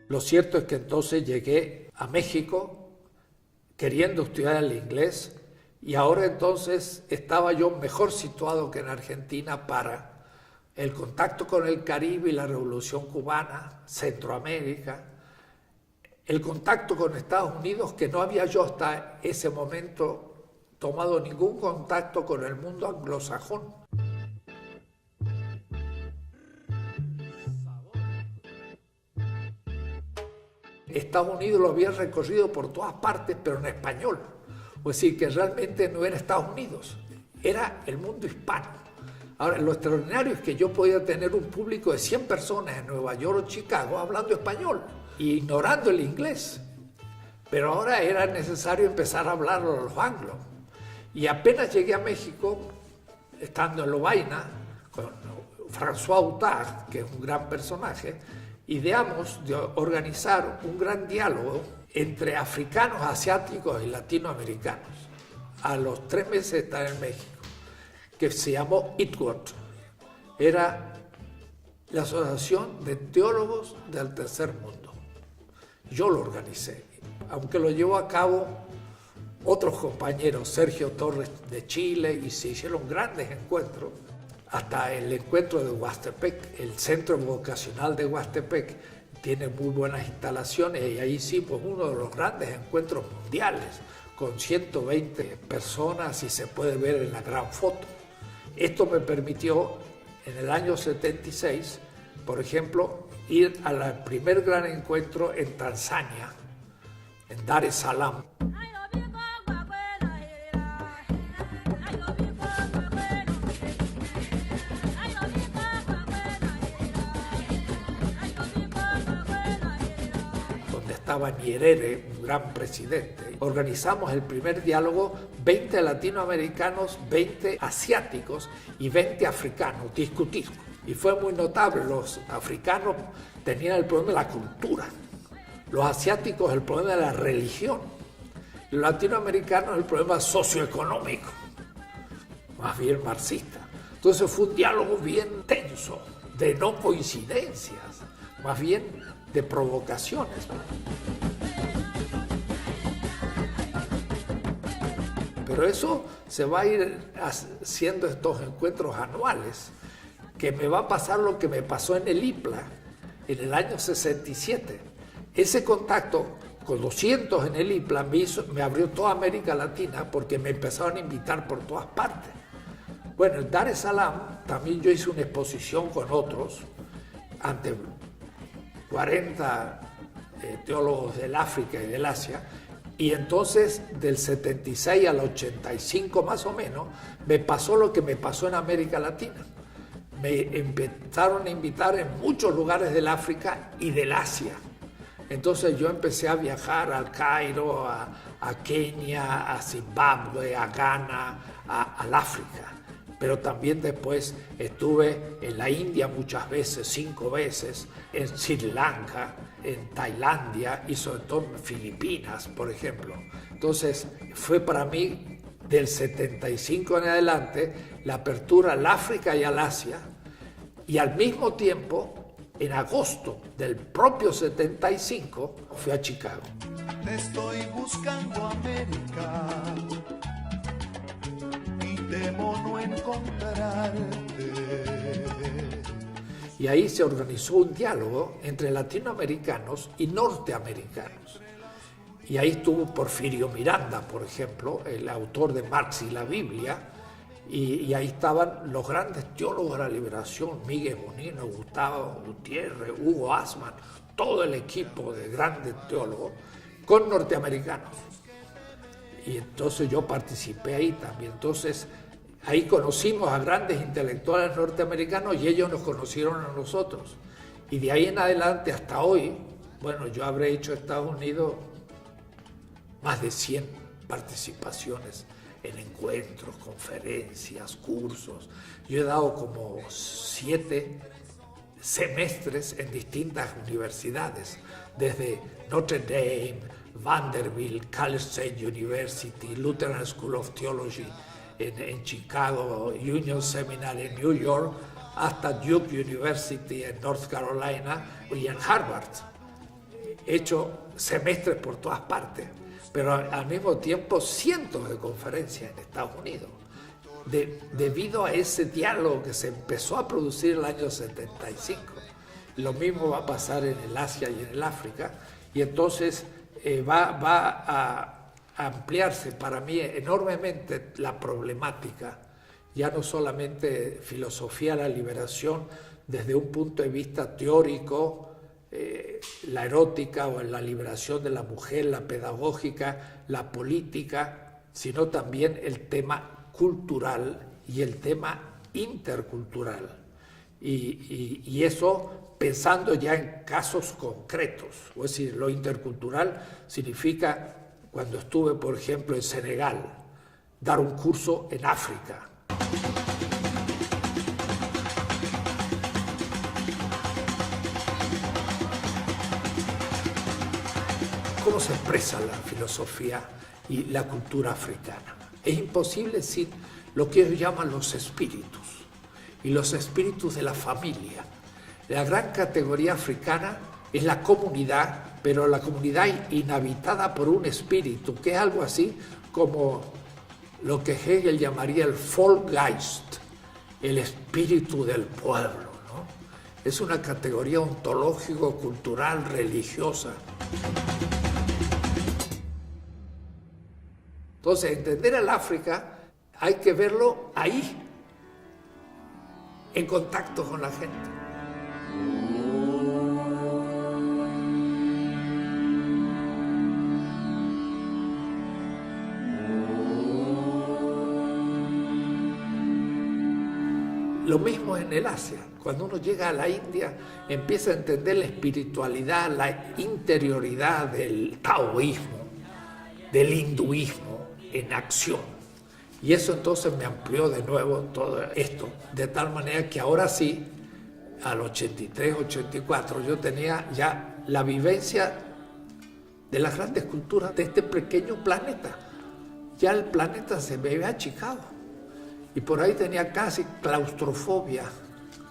Lo cierto es que entonces llegué a México queriendo estudiar el inglés y ahora entonces estaba yo mejor situado que en Argentina para el contacto con el Caribe y la Revolución Cubana, Centroamérica, el contacto con Estados Unidos, que no había yo hasta ese momento tomado ningún contacto con el mundo anglosajón. Estados Unidos lo había recorrido por todas partes, pero en español. Es decir, que realmente no era Estados Unidos, era el mundo hispano. Ahora, lo extraordinario es que yo podía tener un público de 100 personas en Nueva York o Chicago hablando español, ignorando el inglés. Pero ahora era necesario empezar a hablar a los anglos. Y apenas llegué a México, estando en Lovaina, con François Outard, que es un gran personaje, ideamos de organizar un gran diálogo entre africanos, asiáticos y latinoamericanos. A los 3 meses de estar en México, que se llamó ITWOT. Era la Asociación de Teólogos del Tercer Mundo. Yo lo organicé, aunque lo llevó a cabo otros compañeros, Sergio Torres de Chile, y se hicieron grandes encuentros, hasta el encuentro de Huastepec. El Centro Vocacional de Huastepec tiene muy buenas instalaciones y ahí hicimos uno de los grandes encuentros mundiales, con 120 personas y se puede ver en la gran foto. Esto me permitió en el año 76, por ejemplo, ir al primer gran encuentro en Tanzania, en Dar es Salaam. Estaba Nyerere, un gran presidente. Organizamos el primer diálogo, 20 latinoamericanos, 20 asiáticos y 20 africanos, discutir. Y fue muy notable, los africanos tenían el problema de la cultura, los asiáticos el problema de la religión, y los latinoamericanos el problema socioeconómico, más bien marxista. Entonces fue un diálogo bien tenso, de no coincidencias, más bien de provocaciones. Pero eso se va a ir haciendo estos encuentros anuales, que me va a pasar lo que me pasó en el IPLA en el año 67. Ese contacto con 200 en el IPLA me abrió toda América Latina, porque me empezaron a invitar por todas partes. Bueno, en Dar es Salaam también yo hice una exposición con otros ante 40 teólogos del África y del Asia, y entonces del 76 al 85 más o menos me pasó lo que me pasó en América Latina. Me empezaron a invitar en muchos lugares del África y del Asia. Entonces yo empecé a viajar al Cairo, a Kenia, a Zimbabue, a Ghana, al África. Pero también después estuve en la India muchas veces, 5 veces, en Sri Lanka, en Tailandia y sobre todo en Filipinas, por ejemplo. Entonces fue para mí, del 75 en adelante, la apertura al África y al Asia, y al mismo tiempo, en agosto del propio 75, fui a Chicago. Estoy buscando América, temo no encontrarte. Y ahí se organizó un diálogo entre latinoamericanos y norteamericanos. Y ahí estuvo Porfirio Miranda, por ejemplo, el autor de Marx y la Biblia, y ahí estaban los grandes teólogos de la liberación, Miguel Bonino, Gustavo Gutiérrez, Hugo Asman, todo el equipo de grandes teólogos, con norteamericanos. Y entonces yo participé ahí también. Entonces ahí conocimos a grandes intelectuales norteamericanos y ellos nos conocieron a nosotros. Y de ahí en adelante hasta hoy, bueno, yo habré hecho en Estados Unidos más de 100 participaciones en encuentros, conferencias, cursos. Yo he dado como 7 semestres en distintas universidades, desde Notre Dame, Vanderbilt, Cal State University, Lutheran School of Theology en Chicago, Union Seminary en New York, hasta Duke University en North Carolina y en Harvard. He hecho semestres por todas partes, pero al mismo tiempo cientos de conferencias en Estados Unidos, debido a ese diálogo que se empezó a producir en el año 75. Lo mismo va a pasar en el Asia y en el África, y entonces va a ampliarse para mí enormemente la problemática, ya no solamente filosofía de la liberación desde un punto de vista teórico, la erótica o en la liberación de la mujer, la pedagógica, la política, sino también el tema cultural y el tema intercultural. Y eso pensando ya en casos concretos. Es decir, lo intercultural significa, cuando estuve, por ejemplo, en Senegal, dar un curso en África. ¿Cómo se expresa la filosofía y la cultura africana? Es imposible sin lo que ellos llaman los espíritus, y los espíritus de la familia. La gran categoría africana es la comunidad, pero la comunidad inhabitada por un espíritu, que es algo así como lo que Hegel llamaría el Volksgeist, el espíritu del pueblo, ¿no? Es una categoría ontológico, cultural, religiosa. Entonces, entender el África hay que verlo ahí, en contacto con la gente. Lo mismo en el Asia. Cuando uno llega a la India, empieza a entender la espiritualidad, la interioridad del taoísmo, del hinduismo en acción. Y eso entonces me amplió de nuevo todo esto, de tal manera que ahora sí, al 83, 84, yo tenía ya la vivencia de las grandes culturas de este pequeño planeta. Ya el planeta se me había achicado. Y por ahí tenía casi claustrofobia,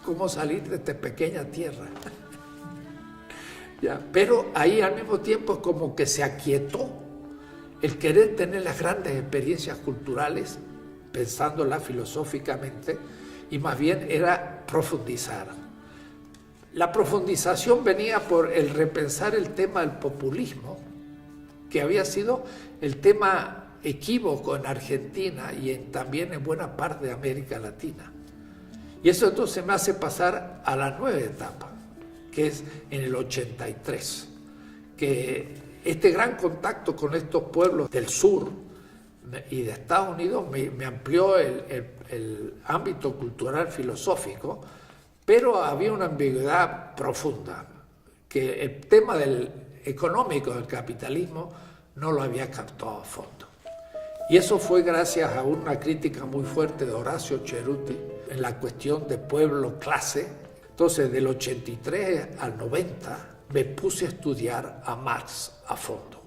cómo salir de esta pequeña tierra. ¿Ya? Pero ahí al mismo tiempo como que se aquietó el querer tener las grandes experiencias culturales, pensándolas filosóficamente, y más bien era profundizar. La profundización venía por el repensar el tema del populismo, que había sido el tema equívoco en Argentina y también en buena parte de América Latina. Y eso entonces me hace pasar a la nueva etapa, que es en el 83, que este gran contacto con estos pueblos del sur y de Estados Unidos me amplió el ámbito cultural filosófico, pero había una ambigüedad profunda, que el tema económico del capitalismo no lo había captado a fondo. Y eso fue gracias a una crítica muy fuerte de Horacio Ceruti en la cuestión de pueblo-clase. Entonces, del 83 al 90, me puse a estudiar a Marx a fondo.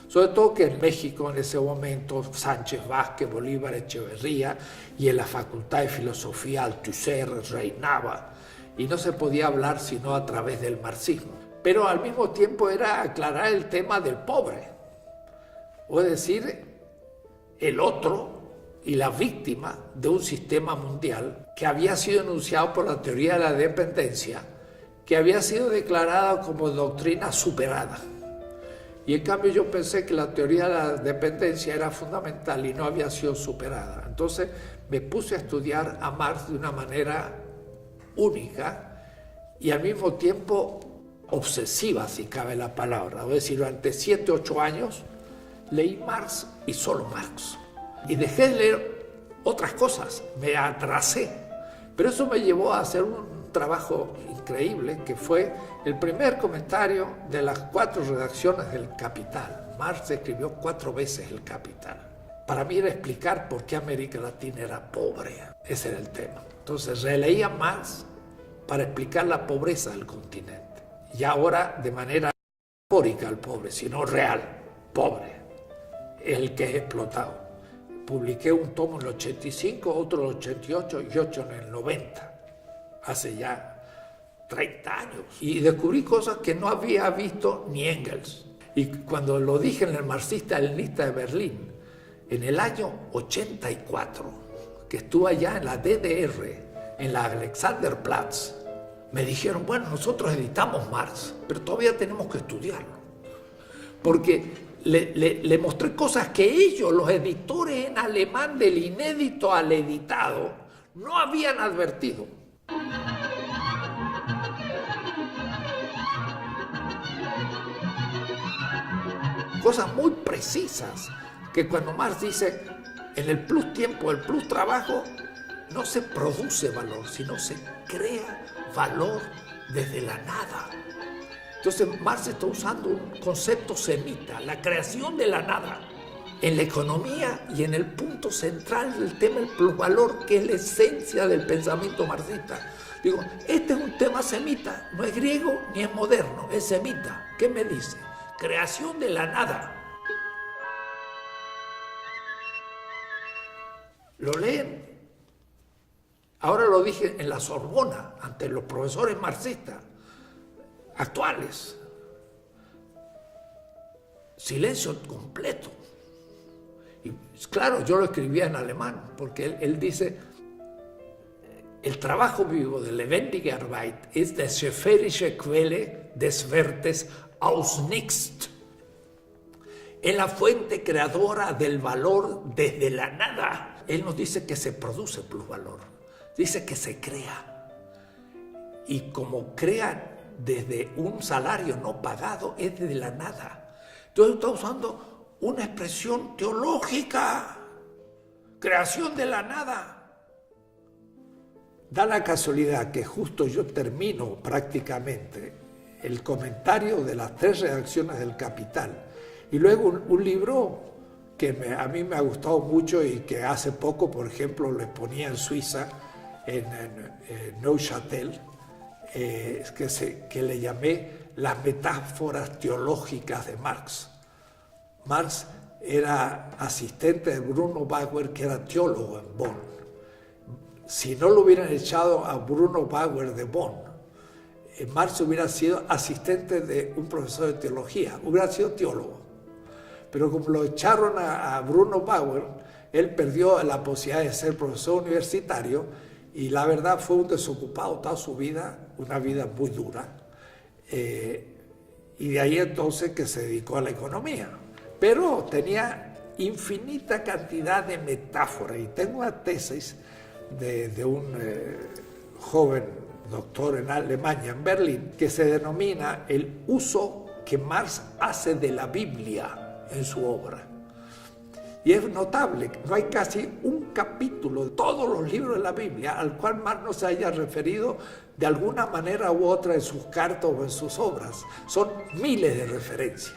Sobre todo que en México en ese momento Sánchez Vázquez, Bolívar Echeverría, y en la Facultad de Filosofía Althusser reinaba, y no se podía hablar sino a través del marxismo. Pero al mismo tiempo era aclarar el tema del pobre, o es decir, el otro y la víctima de un sistema mundial que había sido enunciado por la teoría de la dependencia, que había sido declarada como doctrina superada. Y en cambio yo pensé que la teoría de la dependencia era fundamental y no había sido superada. Entonces me puse a estudiar a Marx de una manera única y al mismo tiempo obsesiva, si cabe la palabra. Es decir, durante 7, 8 años leí Marx y solo Marx. Y dejé de leer otras cosas, me atrasé. Pero eso me llevó a hacer un trabajo increíble, que fue el primer comentario de las 4 redacciones del Capital. Marx escribió 4 veces el Capital. Para mí era explicar por qué América Latina era pobre. Ese era el tema. Entonces releía Marx para explicar la pobreza del continente. Y ahora de manera metafórica el pobre, sino real, pobre, el que es explotado. Publiqué un tomo en el 85, otro en el 88 y 8 en el 90. Hace ya 30 años. Y descubrí cosas que no había visto ni Engels. Y cuando lo dije en el Marxista-Leninista de Berlín, en el año 84, que estuve allá en la DDR, en la Alexanderplatz, me dijeron, bueno, nosotros editamos Marx, pero todavía tenemos que estudiarlo. Porque le mostré cosas que ellos, los editores en alemán del inédito al editado, no habían advertido. cosas muy precisas, que cuando Marx dice, en el plus tiempo, el plus trabajo, no se produce valor, sino se crea valor desde la nada. Entonces Marx está usando un concepto semita, la creación de la nada, en la economía y en el punto central del tema del plusvalor, que es la esencia del pensamiento marxista. Digo, este es un tema semita, no es griego ni es moderno, es semita. ¿Qué me dice? Creación de la nada. Lo leen. Ahora lo dije en la Sorbona, ante los profesores marxistas actuales. Silencio completo. Y claro, yo lo escribía en alemán, porque él dice, el trabajo vivo de lebendige Arbeit ist die schöpferische Quelle des Wertes aus nichts. Es la fuente creadora del valor desde la nada. Él nos dice que se produce plusvalor, dice que se crea. Y como crea desde un salario no pagado, es desde la nada. Entonces está usando una expresión teológica, creación de la nada. Da la casualidad que justo yo termino prácticamente el comentario de las 3 redacciones del Capital y luego un libro que a mí me ha gustado mucho y que hace poco, por ejemplo, lo exponía en Suiza, en Neuchâtel, que le llamé Las metáforas teológicas de Marx. Marx era asistente de Bruno Bauer, que era teólogo en Bonn. Si no lo hubieran echado a Bruno Bauer de Bonn, Marx hubiera sido asistente de un profesor de teología, hubiera sido teólogo. Pero como lo echaron a Bruno Bauer, él perdió la posibilidad de ser profesor universitario y la verdad fue un desocupado toda su vida, una vida muy dura. Y de ahí entonces que se dedicó a la economía. Pero tenía infinita cantidad de metáforas. Y tengo una tesis de un joven doctor en Alemania, en Berlín, que se denomina el uso que Marx hace de la Biblia en su obra. Y es notable, no hay casi un capítulo de todos los libros de la Biblia al cual Marx no se haya referido de alguna manera u otra en sus cartas o en sus obras. Son miles de referencias.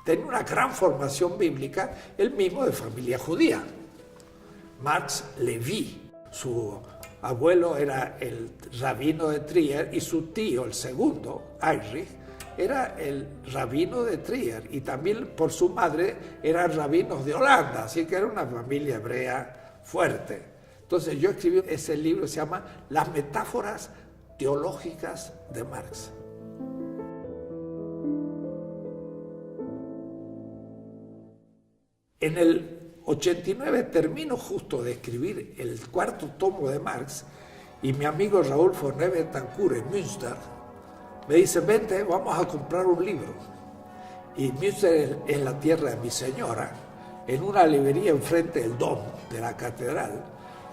Tenía una gran formación bíblica, él mismo de familia judía. Marx Leví, su abuelo era el rabino de Trier y su tío, el segundo, Heinrich, era el rabino de Trier y también por su madre eran rabinos de Holanda, así que era una familia hebrea fuerte. Entonces yo escribí ese libro que se llama Las metáforas teológicas de Marx. En el 89 termino justo de escribir el 4º tomo de Marx y mi amigo Raúl Forné Betancourt en Münster me dice, vente, vamos a comprar un libro. Y Münster es la tierra de mi señora, en una librería enfrente del Dom, de la catedral.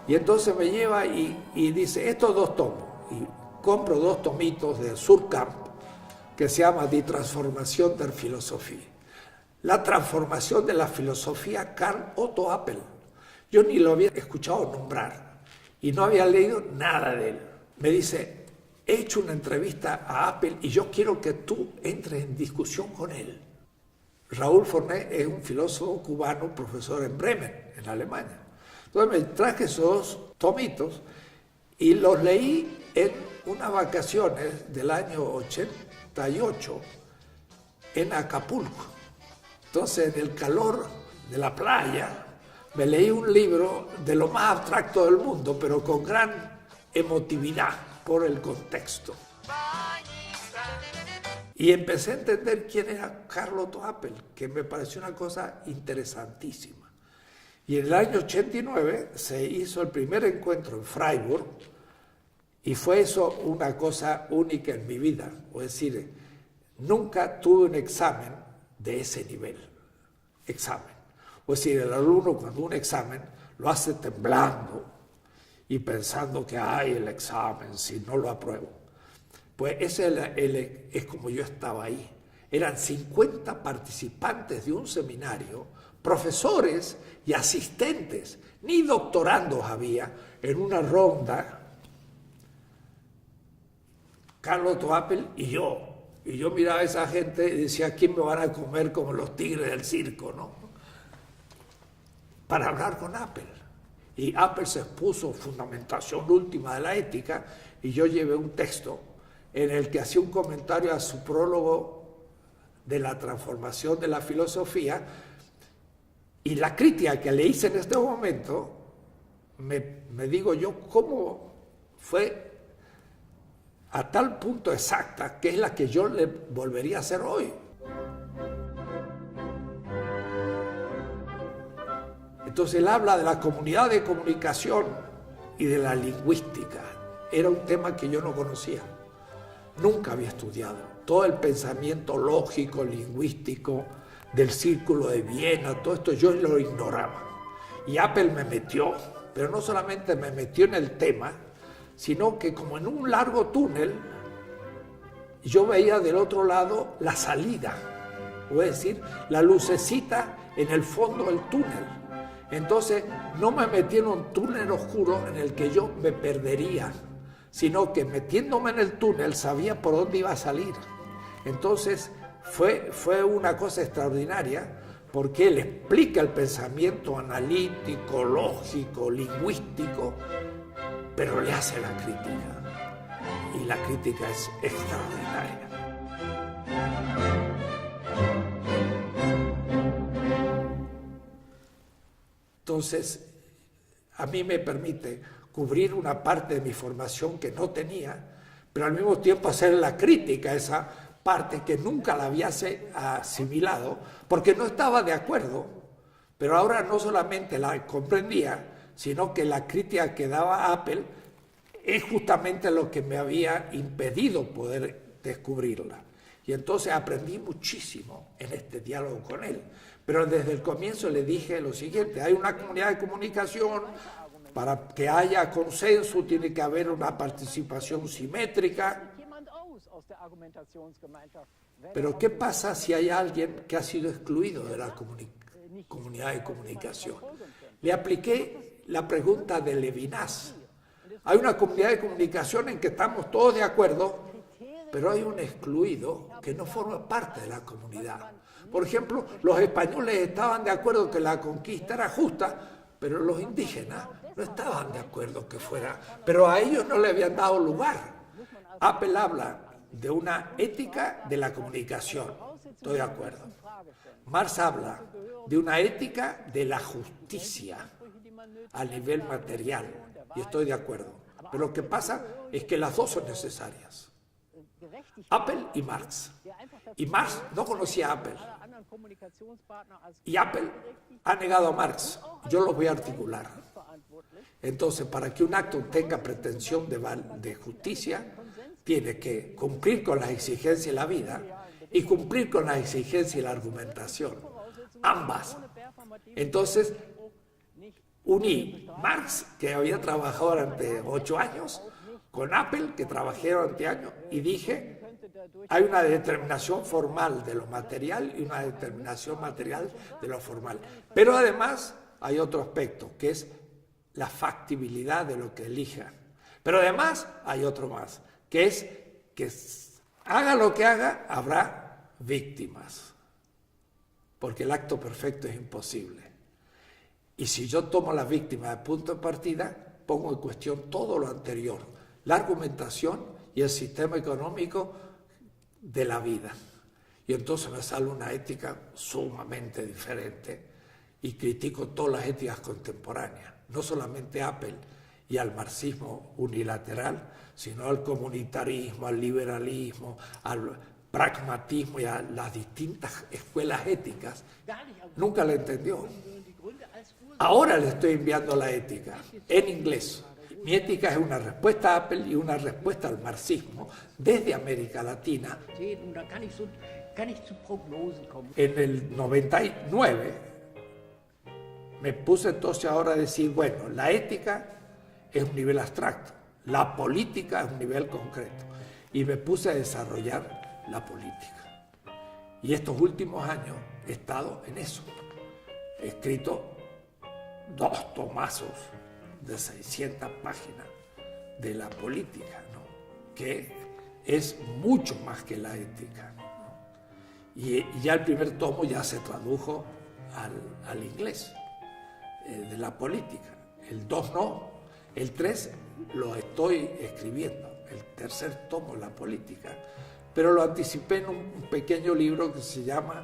Y entonces me lleva y dice, estos 2 tomos. Y compro 2 tomitos de Surkamp, que se llama Die Transformation der Philosophie. La transformación de la filosofía Carl Otto Appel. Yo ni lo había escuchado nombrar y no había leído nada de él. Me dice, he hecho una entrevista a Appel y yo quiero que tú entres en discusión con él. Raúl Forné es un filósofo cubano, profesor en Bremen, en Alemania. Entonces me traje esos 2 tomitos y los leí en unas vacaciones del año 88 en Acapulco. Entonces, en el calor de la playa, me leí un libro de lo más abstracto del mundo, pero con gran emotividad por el contexto. Y empecé a entender quién era Carl Otto Appel, que me pareció una cosa interesantísima. Y en el año 89 se hizo el primer encuentro en Freiburg, y fue eso una cosa única en mi vida. Es decir, nunca tuve un examen de ese nivel, examen. O decir, el alumno cuando un examen lo hace temblando y pensando que hay el examen, si no lo apruebo. Pues ese es como yo estaba ahí. eran 50 participantes de un seminario, profesores y asistentes, ni doctorandos había, en una ronda, Carlos Apple y yo. Y yo miraba a esa gente y decía, ¿quién me van a comer como los tigres del circo, no? Para hablar con Apple. Y Apple se expuso fundamentación última de la ética, y yo llevé un texto en el que hacía un comentario a su prólogo de la transformación de la filosofía, y la crítica que le hice en este momento, me digo yo, ¿cómo fue a tal punto exacta que es la que yo le volvería a hacer hoy? Entonces él habla de la comunidad de comunicación y de la lingüística. Era un tema que yo no conocía, nunca había estudiado. Todo el pensamiento lógico, lingüístico, del Círculo de Viena, todo esto yo lo ignoraba. Y Apple me metió, pero no solamente me metió en el tema, sino que como en un largo túnel, yo veía del otro lado la salida, o es decir, la lucecita en el fondo del túnel. Entonces no me metí en un túnel oscuro en el que yo me perdería, sino que metiéndome en el túnel sabía por dónde iba a salir. Entonces fue una cosa extraordinaria, porque él explica el pensamiento analítico, lógico, lingüístico, pero le hace la crítica, y la crítica es extraordinaria. Entonces, a mí me permite cubrir una parte de mi formación que no tenía, pero al mismo tiempo hacer la crítica a esa parte que nunca la había asimilado, porque no estaba de acuerdo, pero ahora no solamente la comprendía, sino que la crítica que daba Apple es justamente lo que me había impedido poder descubrirla. Y entonces aprendí muchísimo en este diálogo con él. Pero desde el comienzo le dije lo siguiente: hay una comunidad de comunicación, para que haya consenso tiene que haber una participación simétrica. Pero ¿qué pasa si hay alguien que ha sido excluido de la comunidad de comunicación? Le apliqué la pregunta de Levinas. Hay una comunidad de comunicación en que estamos todos de acuerdo, pero hay un excluido que no forma parte de la comunidad. Por ejemplo, los españoles estaban de acuerdo que la conquista era justa, pero los indígenas no estaban de acuerdo que fuera, pero a ellos no le habían dado lugar. Apple habla de una ética de la comunicación, estoy de acuerdo. Marx habla de una ética de la justicia a nivel material, y estoy de acuerdo. Pero lo que pasa es que las dos son necesarias. Apple y Marx. Y Marx no conocía a Apple. Y Apple ha negado a Marx. Yo lo voy a articular. Entonces, para que un acto tenga pretensión de justicia, tiene que cumplir con las exigencias de la vida y cumplir con las exigencias de la argumentación. Ambas. Entonces, uní Marx, que había trabajado durante 8 años, con Apple, que trabajé durante años, y dije, hay una determinación formal de lo material y una determinación material de lo formal. Pero además hay otro aspecto, que es la factibilidad de lo que elija. Pero además hay otro más, que es que haga lo que haga, habrá víctimas, porque el acto perfecto es imposible. Y si yo tomo la víctima de punto de partida, pongo en cuestión todo lo anterior, la argumentación y el sistema económico de la vida. Y entonces me sale una ética sumamente diferente y critico todas las éticas contemporáneas, no solamente Apple y al marxismo unilateral, sino al comunitarismo, al liberalismo, al pragmatismo y a las distintas escuelas éticas. Nunca la entendió. Ahora le estoy enviando la ética en inglés. Mi ética es una respuesta a Apple y una respuesta al marxismo desde América Latina. En el 99 me puse entonces ahora a decir, bueno, la ética es un nivel abstracto, la política es un nivel concreto. Y me puse a desarrollar la política. Y estos últimos años he estado en eso. He escrito 2 tomazos de 600 páginas de la política, ¿no? Que es mucho más que la ética, ¿no? Y ya el primer tomo ya se tradujo al inglés, de la política. El 2 no, el 3 lo estoy escribiendo, el tercer tomo, la política, pero lo anticipé en un pequeño libro que se llama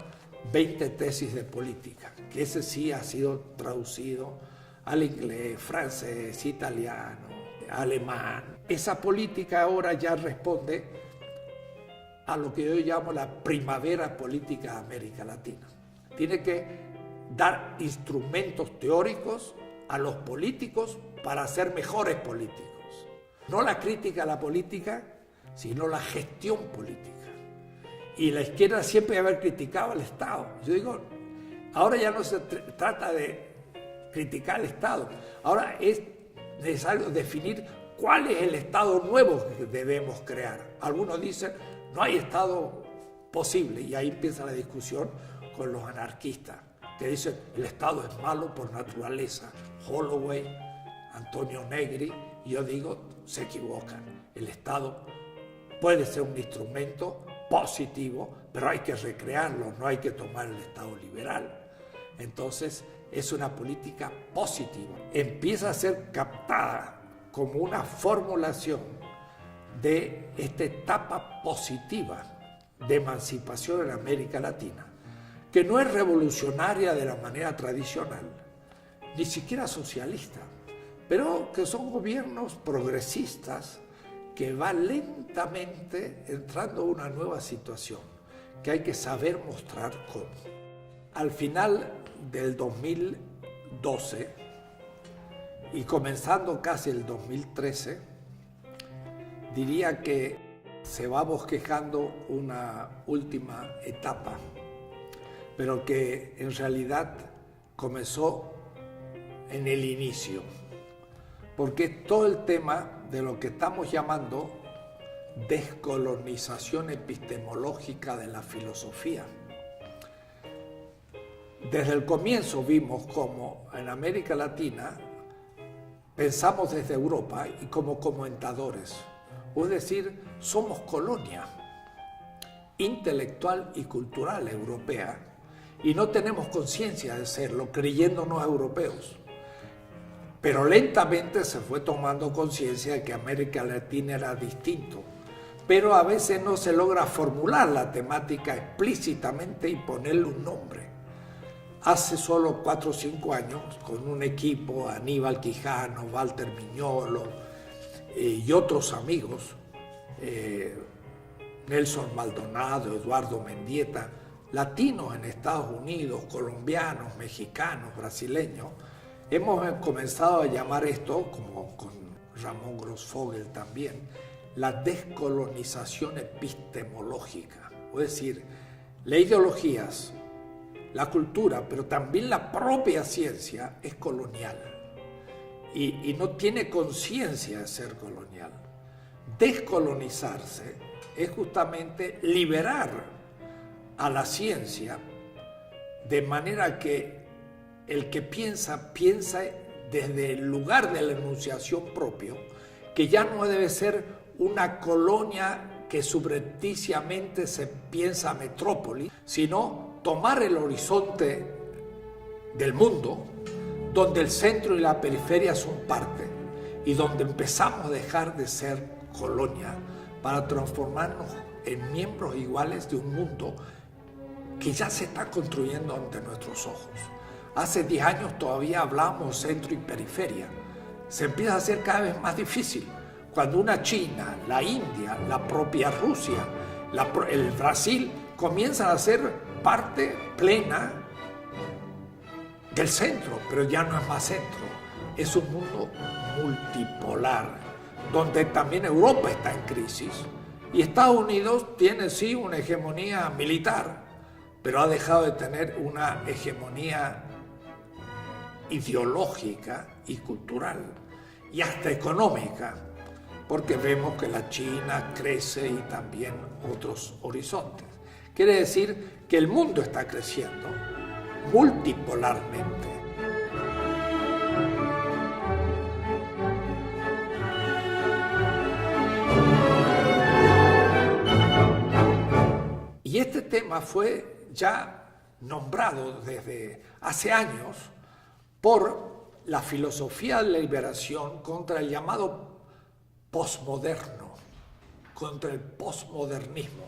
20 tesis de política, que ese sí ha sido traducido al inglés, francés, italiano, alemán. Esa política ahora ya responde a lo que yo llamo la primavera política de América Latina. Tiene que dar instrumentos teóricos a los políticos para ser mejores políticos. No la crítica a la política, sino la gestión política. Y la izquierda siempre haber criticado al Estado. Yo digo, ahora ya no se trata de criticar al Estado, ahora es necesario definir cuál es el Estado nuevo que debemos crear. Algunos dicen, no hay Estado posible, y ahí empieza la discusión con los anarquistas, que dicen, el Estado es malo por naturaleza. Holloway, Antonio Negri, y yo digo, se equivocan. El Estado puede ser un instrumento positivo, pero hay que recrearlo, no hay que tomar el Estado liberal. Entonces, es una política positiva. Empieza a ser captada como una formulación de esta etapa positiva de emancipación en América Latina, que no es revolucionaria de la manera tradicional, ni siquiera socialista, pero que son gobiernos progresistas que van lentamente entrando a una nueva situación, que hay que saber mostrar cómo. Al final del 2012 y comenzando casi el 2013, diría que se va bosquejando una última etapa, pero que en realidad comenzó en el inicio, porque todo el tema de lo que estamos llamando descolonización epistemológica de la filosofía. Desde el comienzo vimos cómo en América Latina pensamos desde Europa y como comentadores, es decir, somos colonia intelectual y cultural europea y no tenemos conciencia de serlo, creyéndonos europeos. Pero lentamente se fue tomando conciencia de que América Latina era distinto, pero a veces no se logra formular la temática explícitamente y ponerle un nombre. Hace solo 4 o 5 años, con un equipo, Aníbal Quijano, Walter Miñolo y otros amigos, Nelson Maldonado, Eduardo Mendieta, latinos en Estados Unidos, colombianos, mexicanos, brasileños, hemos comenzado a llamar esto, como con Ramón Grossfogel también, la descolonización epistemológica. Es decir, las ideologías, la cultura, pero también la propia ciencia es colonial y no tiene conciencia de ser colonial. Descolonizarse es justamente liberar a la ciencia de manera que el que piensa desde el lugar de la enunciación propio, que ya no debe ser una colonia que subrepticiamente se piensa metrópoli, sino tomar el horizonte del mundo, donde el centro y la periferia son parte, y donde empezamos a dejar de ser colonia para transformarnos en miembros iguales de un mundo que ya se está construyendo ante nuestros ojos. Hace 10 años todavía hablábamos centro y periferia. Se empieza a hacer cada vez más difícil. Cuando una China, la India, la propia Rusia, el Brasil comienzan a ser parte plena del centro, pero ya no es más centro. Es un mundo multipolar, donde también Europa está en crisis. Y Estados Unidos tiene sí una hegemonía militar, pero ha dejado de tener una hegemonía ideológica y cultural, y hasta económica, porque vemos que la China crece y también otros horizontes. Quiere decir que el mundo está creciendo multipolarmente. Y este tema fue ya nombrado desde hace años por la filosofía de la liberación contra el llamado posmoderno, contra el posmodernismo.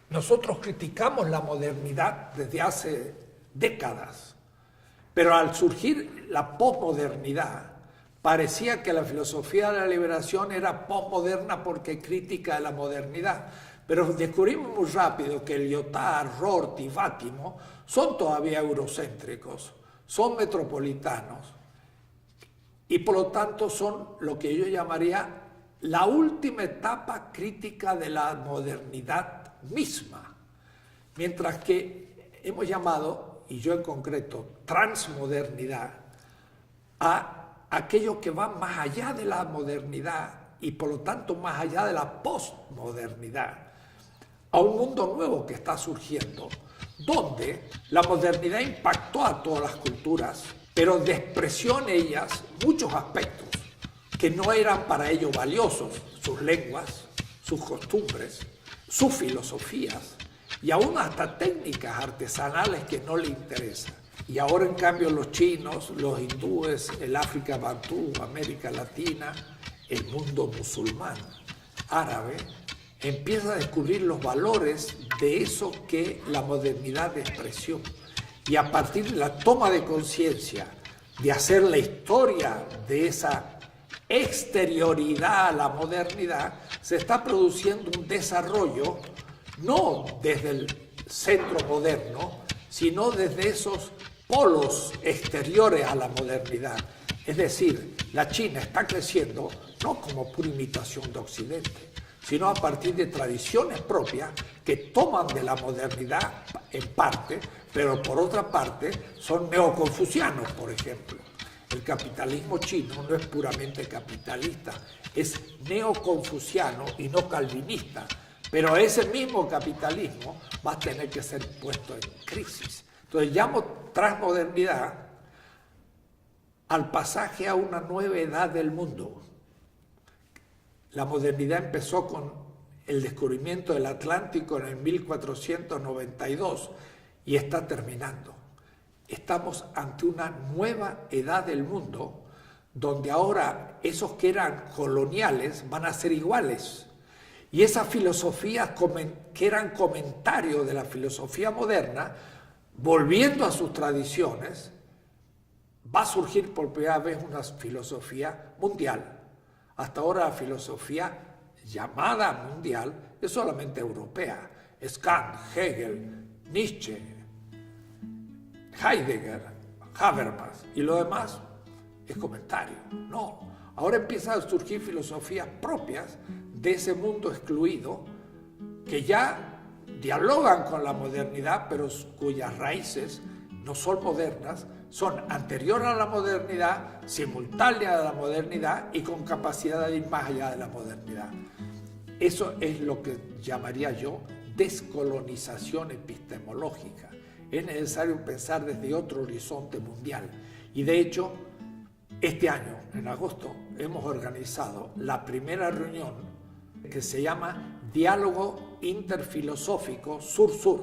Nosotros criticamos la modernidad desde hace décadas, pero al surgir la posmodernidad, parecía que la filosofía de la liberación era posmoderna porque crítica de la modernidad. Pero descubrimos muy rápido que Lyotard, Rorty y Bátimo son todavía eurocéntricos, son metropolitanos y por lo tanto son lo que yo llamaría la última etapa crítica de la modernidad misma. Mientras que hemos llamado, y yo en concreto, transmodernidad, a aquello que va más allá de la modernidad y por lo tanto más allá de la postmodernidad, a un mundo nuevo que está surgiendo, donde la modernidad impactó a todas las culturas, pero despreció en ellas muchos aspectos que no eran para ello valiosos, sus lenguas, sus costumbres, sus filosofías y aún hasta técnicas artesanales que no le interesan. Y ahora en cambio los chinos, los hindúes, el África Bantú, América Latina, el mundo musulmán, árabe, empieza a descubrir los valores de eso que la modernidad despreció. Y a partir de la toma de conciencia, de hacer la historia de esa exterioridad a la modernidad, se está produciendo un desarrollo, no desde el centro moderno, sino desde esos polos exteriores a la modernidad. Es decir, la China está creciendo no como pura imitación de Occidente, sino a partir de tradiciones propias que toman de la modernidad en parte, pero por otra parte son neoconfucianos, por ejemplo. El capitalismo chino no es puramente capitalista, es neoconfuciano y no calvinista, pero ese mismo capitalismo va a tener que ser puesto en crisis. Entonces llamo transmodernidad al pasaje a una nueva edad del mundo. La modernidad empezó con el descubrimiento del Atlántico en el 1492 y está terminando. Estamos ante una nueva edad del mundo donde ahora esos que eran coloniales van a ser iguales. Y esas filosofías que eran comentarios de la filosofía moderna, volviendo a sus tradiciones, va a surgir por primera vez una filosofía mundial. Hasta ahora la filosofía llamada mundial es solamente europea. Es Kant, Hegel, Nietzsche, Heidegger, Habermas y lo demás es comentario. No, ahora empiezan a surgir filosofías propias de ese mundo excluido que ya dialogan con la modernidad, pero cuyas raíces no son modernas, son anteriores a la modernidad, simultáneas a la modernidad y con capacidad de ir más allá de la modernidad. Eso es lo que llamaría yo descolonización epistemológica. Es necesario pensar desde otro horizonte mundial. Y de hecho, este año, en agosto, hemos organizado la primera reunión que se llama Diálogo Interfilosófico Sur-Sur.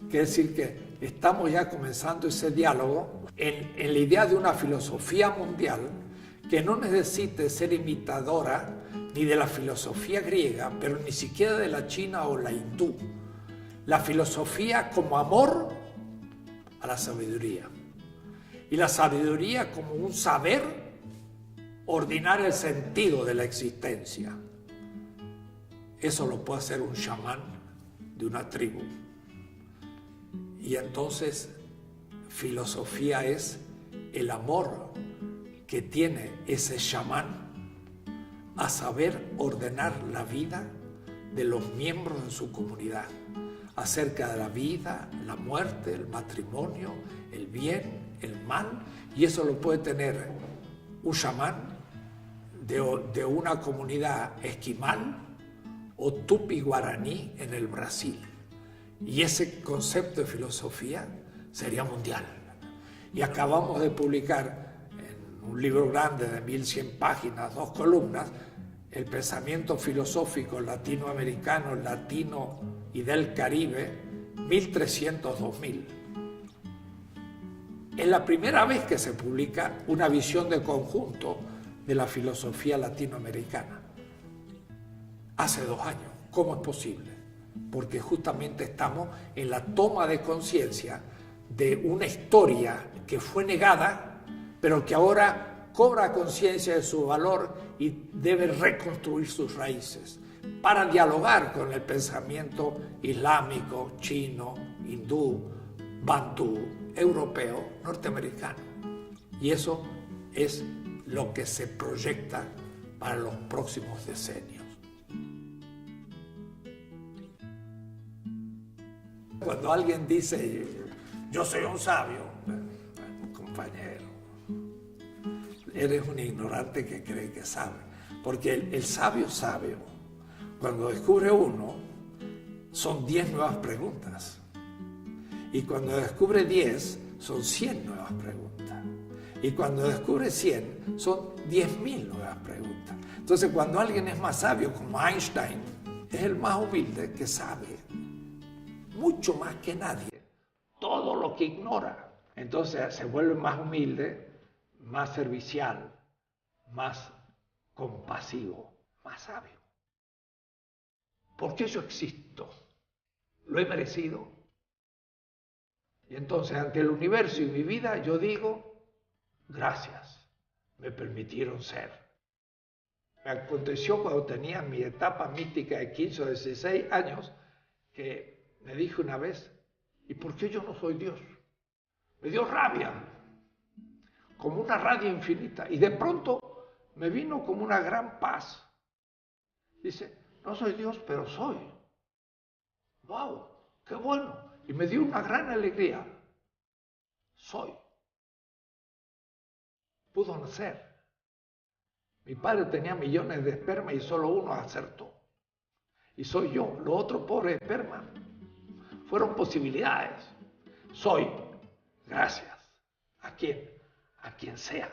Quiere decir que estamos ya comenzando ese diálogo en la idea de una filosofía mundial que no necesite ser imitadora ni de la filosofía griega, pero ni siquiera de la china o la hindú. La filosofía como amor a la sabiduría. Y la sabiduría como un saber ordinar el sentido de la existencia. Eso lo puede hacer un chamán de una tribu. Y entonces, filosofía es el amor que tiene ese chamán a saber ordenar la vida de los miembros de su comunidad, acerca de la vida, la muerte, el matrimonio, el bien, el mal, y eso lo puede tener un chamán de una comunidad esquimal o tupi guaraní en el Brasil. Y ese concepto de filosofía sería mundial. Y acabamos de publicar en un libro grande de 1100 páginas, 2 columnas, el pensamiento filosófico latinoamericano, latino y del Caribe, 1300-2000. Es la primera vez que se publica una visión de conjunto de la filosofía latinoamericana. Hace 2 años. ¿Cómo es posible? Porque justamente estamos en la toma de conciencia de una historia que fue negada, pero que ahora cobra conciencia de su valor y debe reconstruir sus raíces para dialogar con el pensamiento islámico, chino, hindú, bantú, europeo, norteamericano. Y eso es lo que se proyecta para los próximos decenios. Cuando alguien dice, yo soy un sabio, compañero, eres un ignorante que cree que sabe. Porque el sabio, cuando descubre uno, son 10 nuevas preguntas. Y cuando descubre 10, son 100 nuevas preguntas. Y cuando descubre 100, son 10.000 nuevas preguntas. Entonces, cuando alguien es más sabio, como Einstein, es el más humilde que sabe mucho más que nadie todo lo que ignora. Entonces se vuelve más humilde, más servicial, más compasivo, más sabio. ¿Por qué yo existo? ¿Lo he merecido? Y entonces ante el universo y mi vida yo digo, gracias, me permitieron ser. Me aconteció cuando tenía mi etapa mística de 15 o 16 años que me dije una vez, ¿y por qué yo no soy Dios? Me dio rabia, como una rabia infinita. Y de pronto me vino como una gran paz. Dice, no soy Dios, pero soy. ¡Wow! ¡Qué bueno! Y me dio una gran alegría. Soy. Pudo nacer. Mi padre tenía millones de esperma y solo uno acertó. Y soy yo, lo otro pobre esperma. Fueron posibilidades. Soy. Gracias. ¿A quién? A quien sea.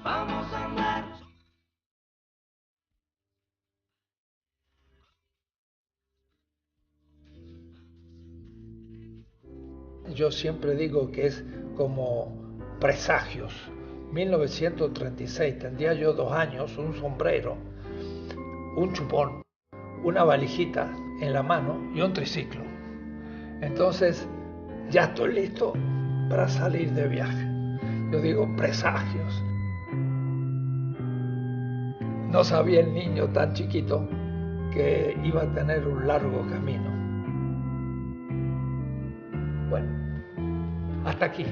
Vamos a andar. Yo siempre digo que es como presagios. 1936, tendría yo 2 años, un sombrero, un chupón, una valijita en la mano y un triciclo. Entonces, ya estoy listo para salir de viaje. Yo digo presagios. No sabía el niño tan chiquito que iba a tener un largo camino. Bueno, hasta aquí.